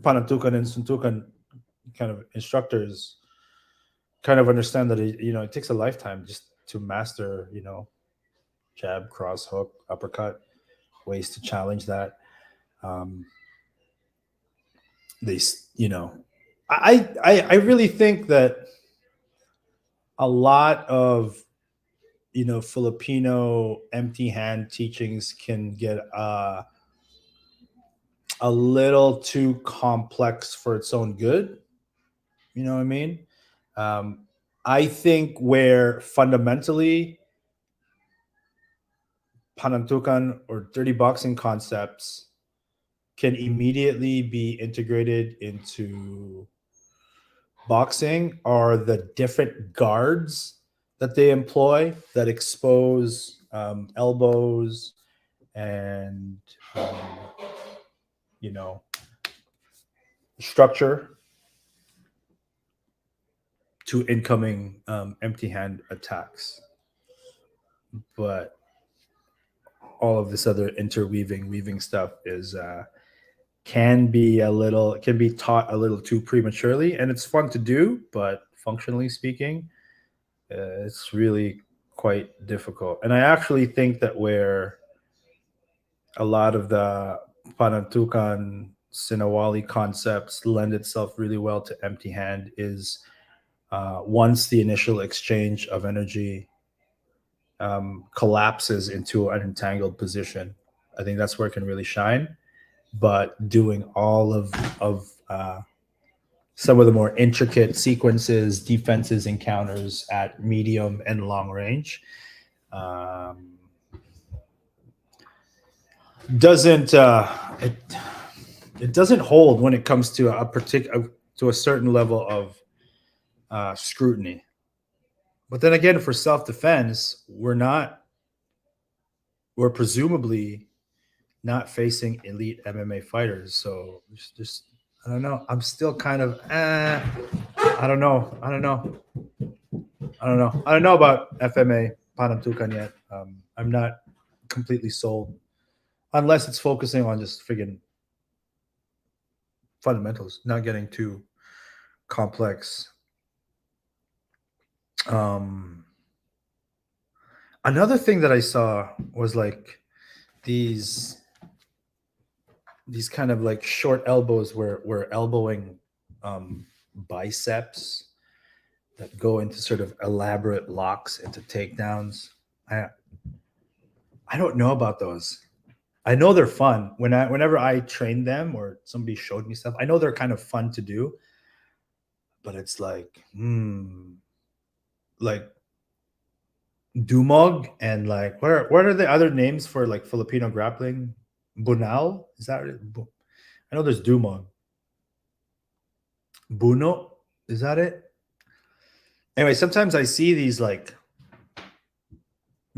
panantukan and suntukan kind of instructors kind of understand that it takes a lifetime just to master, jab, cross, hook, uppercut, ways to challenge that. They, I really think that a lot of Filipino empty hand teachings can get a little too complex for its own good. You know what I mean? I think where fundamentally panantukan or dirty boxing concepts can immediately be integrated into boxing are the different guards that they employ that expose elbows and um, you know, structure to incoming empty hand attacks. But all of this other weaving stuff is can be taught a little too prematurely, and it's fun to do, but functionally speaking, it's really quite difficult. And I actually think that where a lot of the Panantukan Sinawali concepts lend itself really well to empty hand is once the initial exchange of energy collapses into an entangled position. I think that's where it can really shine. But doing all of some of the more intricate sequences, defenses, encounters at medium and long range um, doesn't it doesn't hold when it comes to a particular to a certain level of scrutiny. But then again, for self defense, we're presumably not facing elite MMA fighters. So just I don't know. I'm still kind of I don't know. I don't know. I don't know. I don't know about FMA Panamtukan yet. I'm not completely sold unless it's focusing on just friggin' fundamentals, not getting too complex. Another thing that I saw was like these kind of like short elbows where we're elbowing biceps that go into sort of elaborate locks into takedowns. I don't know about those. I know they're fun. Whenever I train them or somebody showed me stuff, I know they're kind of fun to do. But it's like Dumog and like what are the other names for like Filipino grappling? Bunal? Is that it? I know there's Dumog. Buno? Is that it? Anyway, sometimes I see these like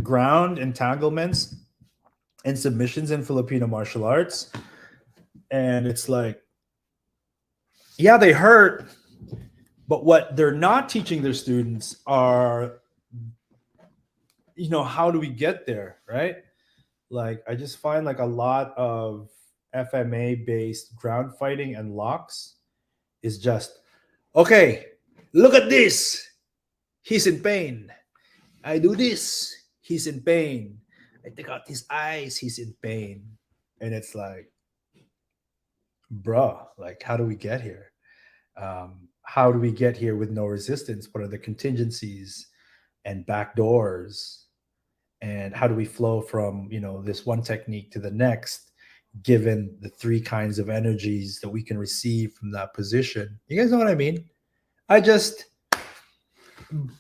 ground entanglements and submissions in Filipino martial arts. And it's like, yeah, they hurt. But what they're not teaching their students are, how do we get there, right? Like, I just find like a lot of FMA based ground fighting and locks is just, okay, look at this. He's in pain. I do this. He's in pain. I take out his eyes. He's in pain. And it's like, bruh, like, how do we get here? How do we get here with no resistance? What are the contingencies and back doors? And how do we flow from, this one technique to the next, given the three kinds of energies that we can receive from that position? You guys know what I mean?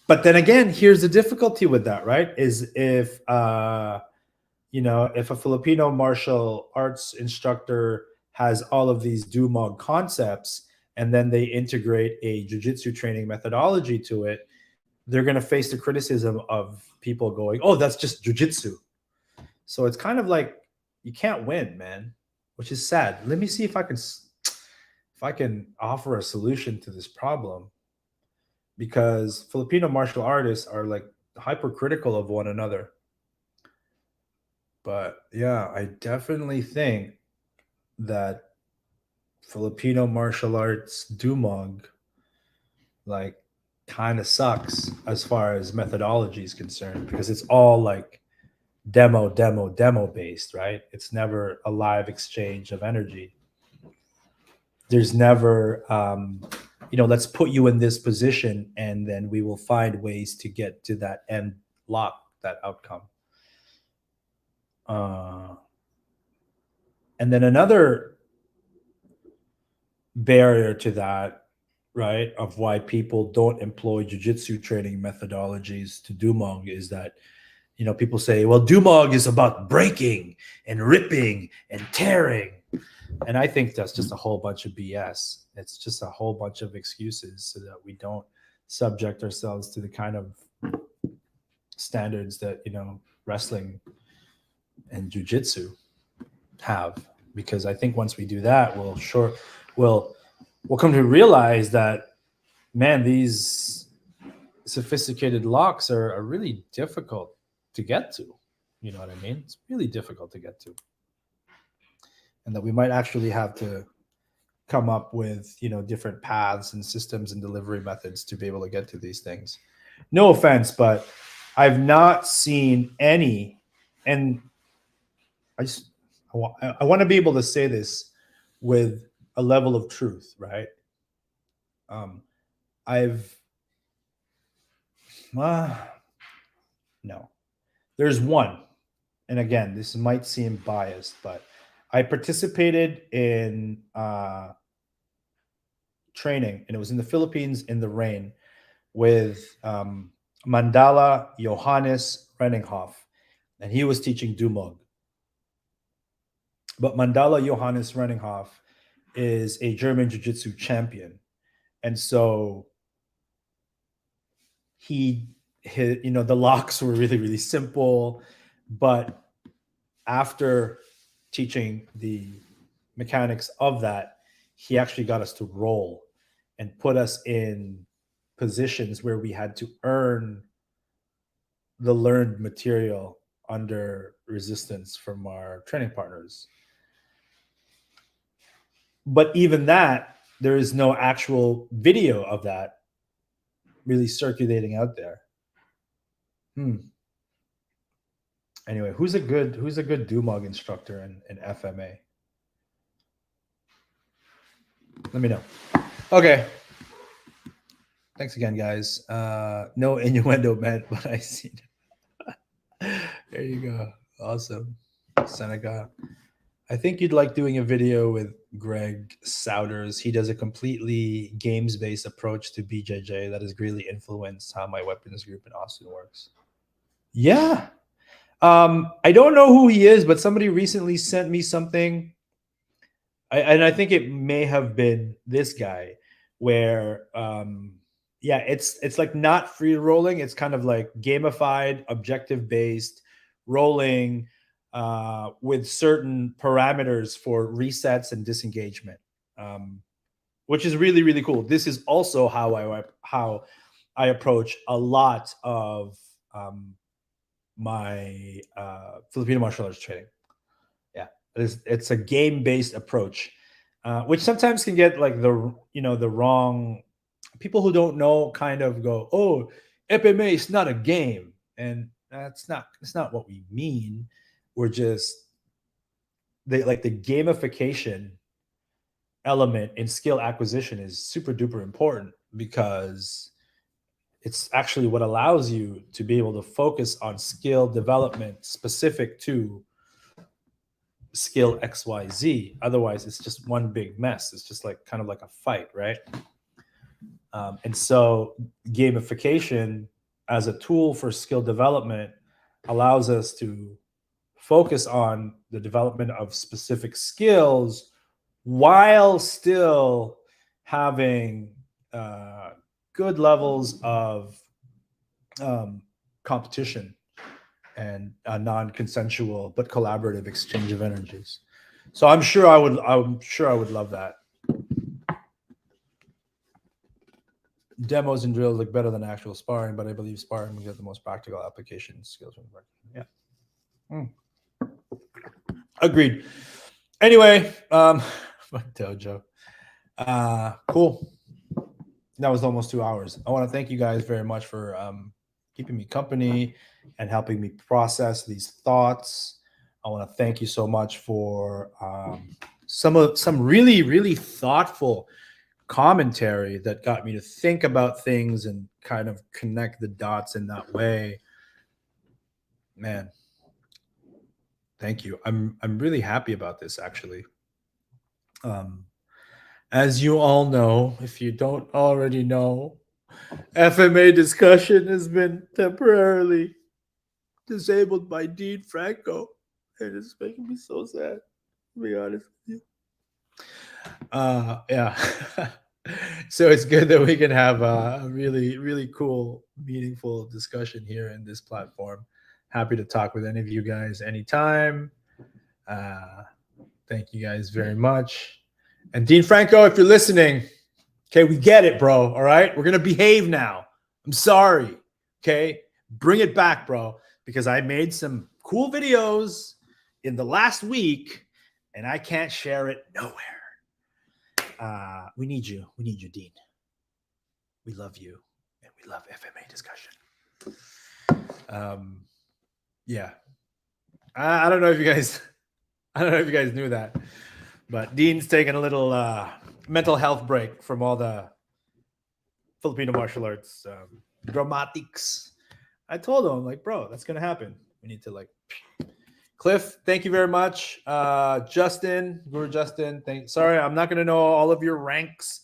But then again, here's the difficulty with that, right? Is if, if a Filipino martial arts instructor has all of these Dumog concepts, and then they integrate a jiu-jitsu training methodology to it, they're going to face the criticism of people going, oh, that's just jiu-jitsu. So it's kind of like you can't win, man, which is sad. Let me see if I can offer a solution to this problem, because Filipino martial artists are like hypercritical of one another. But yeah, I definitely think that Filipino martial arts Dumog like kind of sucks as far as methodology is concerned, because it's all like demo based, right? It's never a live exchange of energy. There's never let's put you in this position and then we will find ways to get to that end lock, that outcome. And then another barrier to that, right, of why people don't employ jiu-jitsu training methodologies to Dumog is that, people say, well, Dumog is about breaking and ripping and tearing. And I think that's just a whole bunch of BS. It's just a whole bunch of excuses so that we don't subject ourselves to the kind of standards that, wrestling and jujitsu have. Because I think once we do that, we'll we'll come to realize that, man, these sophisticated locks are really difficult to get to. You know what I mean? It's really difficult to get to. And that we might actually have to come up with, different paths and systems and delivery methods to be able to get to these things. No offense, but I've not seen any, and I just I want to be able to say this with a level of truth, right? Um, I've uh, no, there's one, and again, this might seem biased, but I participated in training, and it was in the Philippines in the rain with Mandala Johannes Renninghoff, and he was teaching Dumog. But Mandala Johannes Renninghoff is a German Jiu-Jitsu champion, and so the locks were really, really simple, but after teaching the mechanics of that, he actually got us to roll and put us in positions where we had to earn the learned material under resistance from our training partners. But even that, there is no actual video of that really circulating out there. Anyway, who's a good Dumog instructor in FMA? Let me know. Okay. Thanks again, guys. No innuendo meant, but I see. There you go. Awesome. Seneca. I think you'd like doing a video with Greg Souders. He does a completely games-based approach to BJJ that has greatly influenced how my weapons group in Austin works. Yeah. I don't know who he is, but somebody recently sent me something. And I think it may have been this guy where, it's like not free rolling. It's kind of like gamified, objective-based rolling with certain parameters for resets and disengagement, which is really, really cool. This is also how I approach a lot of my Filipino martial arts training. Yeah, it's a game-based approach, which sometimes can get like the wrong. People who don't know kind of go, "Oh, FMA is not a game," and that's not what we mean. We're just the gamification element in skill acquisition is super duper important because it's actually what allows you to be able to focus on skill development specific to skill XYZ. Otherwise, it's just one big mess. It's just like kind of like a fight, right? And so gamification as a tool for skill development allows us to focus on the development of specific skills while still having good levels of competition and a non-consensual but collaborative exchange of energies. So I'm sure I would love that. Demos and drills look better than actual sparring, but I believe sparring will get the most practical application skills. Yeah. Agreed. Anyway, dojo. Cool. That was almost 2 hours. I want to thank you guys very much for keeping me company and helping me process these thoughts. I want to thank you so much for some really, really thoughtful commentary that got me to think about things and kind of connect the dots in that way. Man, thank you. I'm really happy about this, actually. As you all know, if you don't already know, FMA discussion has been temporarily disabled by Dean Franco, and it's making me so sad, to be honest with you. Yeah. So it's good that we can have a really, really cool, meaningful discussion here in this platform. Happy to talk with any of you guys anytime. Uh, thank you guys very much. And Dean Franco, if you're listening, okay, we get it, bro. All right. We're going to behave now. I'm sorry. Okay. Bring it back, bro, because I made some cool videos in the last week and I can't share it nowhere. We need you. We need you, Dean. We love you, and we love FMA discussion. Yeah. I don't know if you guys, I don't know if you guys knew that, but Dean's taking a little mental health break from all the Filipino martial arts dramatics. I told him, like, bro, that's gonna happen. We need to like. Cliff, thank you very much. Justin, Guru Justin, sorry, I'm not going to know all of your ranks,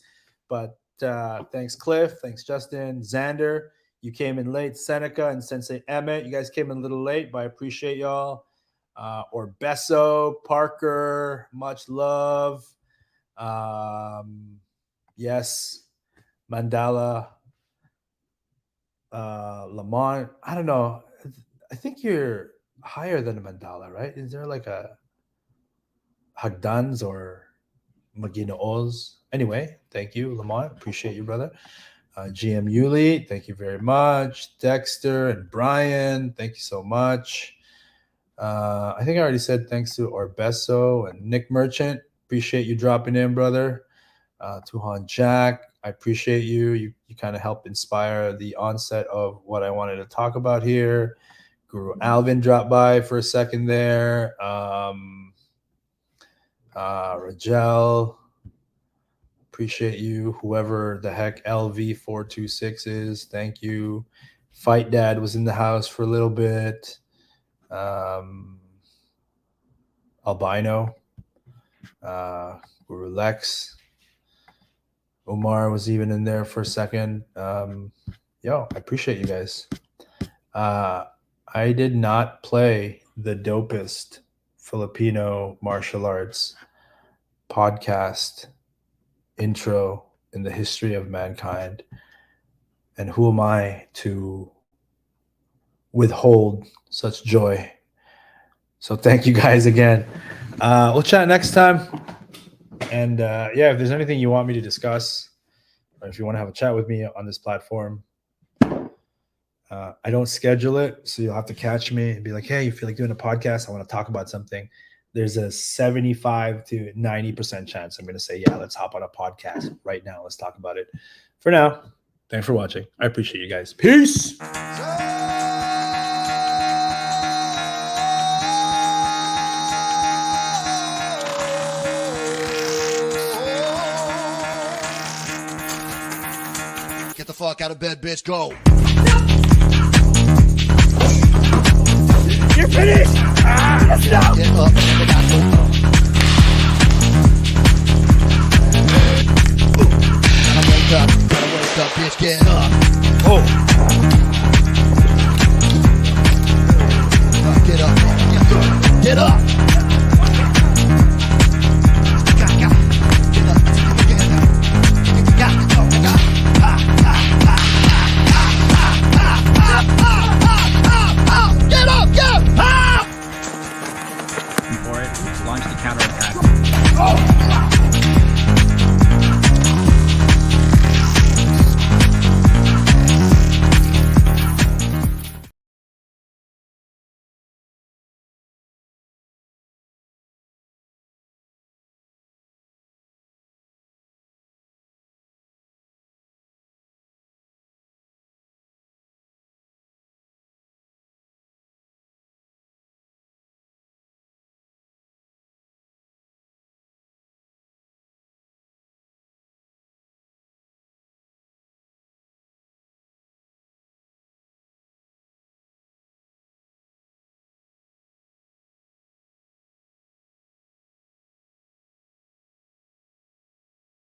but thanks, Cliff. Thanks, Justin. Xander, you came in late. Seneca and Sensei Emmett, you guys came in a little late, but I appreciate y'all. Or Besso, Parker, much love. Yes, Mandala, Lamont. I don't know. I think you're higher than a Mandala, right? Is there like a Hagdans or Maginoos? Anyway, thank you, Lamont. Appreciate you, brother. GM Yuli, thank you very much. Dexter and Brian, thank you so much. I think I already said thanks to Orbeso and Nick Merchant. Appreciate you dropping in, brother. Tuhan Jack, I appreciate you. You kind of helped inspire the onset of what I wanted to talk about here. Guru Alvin dropped by for a second there. Rajel, appreciate you. Whoever the heck LV426 is, thank you. Fight Dad was in the house for a little bit. Albino, Guru Lex, Omar was even in there for a second. Yo, I appreciate you guys. I did not play the dopest Filipino martial arts podcast intro in the history of mankind. And who am I to withhold such joy? So thank you guys again. We'll chat next time. And yeah, if there's anything you want me to discuss, or if you want to have a chat with me on this platform, I don't schedule it, so you'll have to catch me and be like, hey, you feel like doing a podcast? I want to talk about something. There's a 75 to 90% chance I'm going to say, yeah, let's hop on a podcast right now. Let's talk about it. For now, thanks for watching. I appreciate you guys. Peace. Get the fuck out of bed, bitch. Go. You're finished! Stop! Get up. Gotta wake up, bitch. Get up. Oh!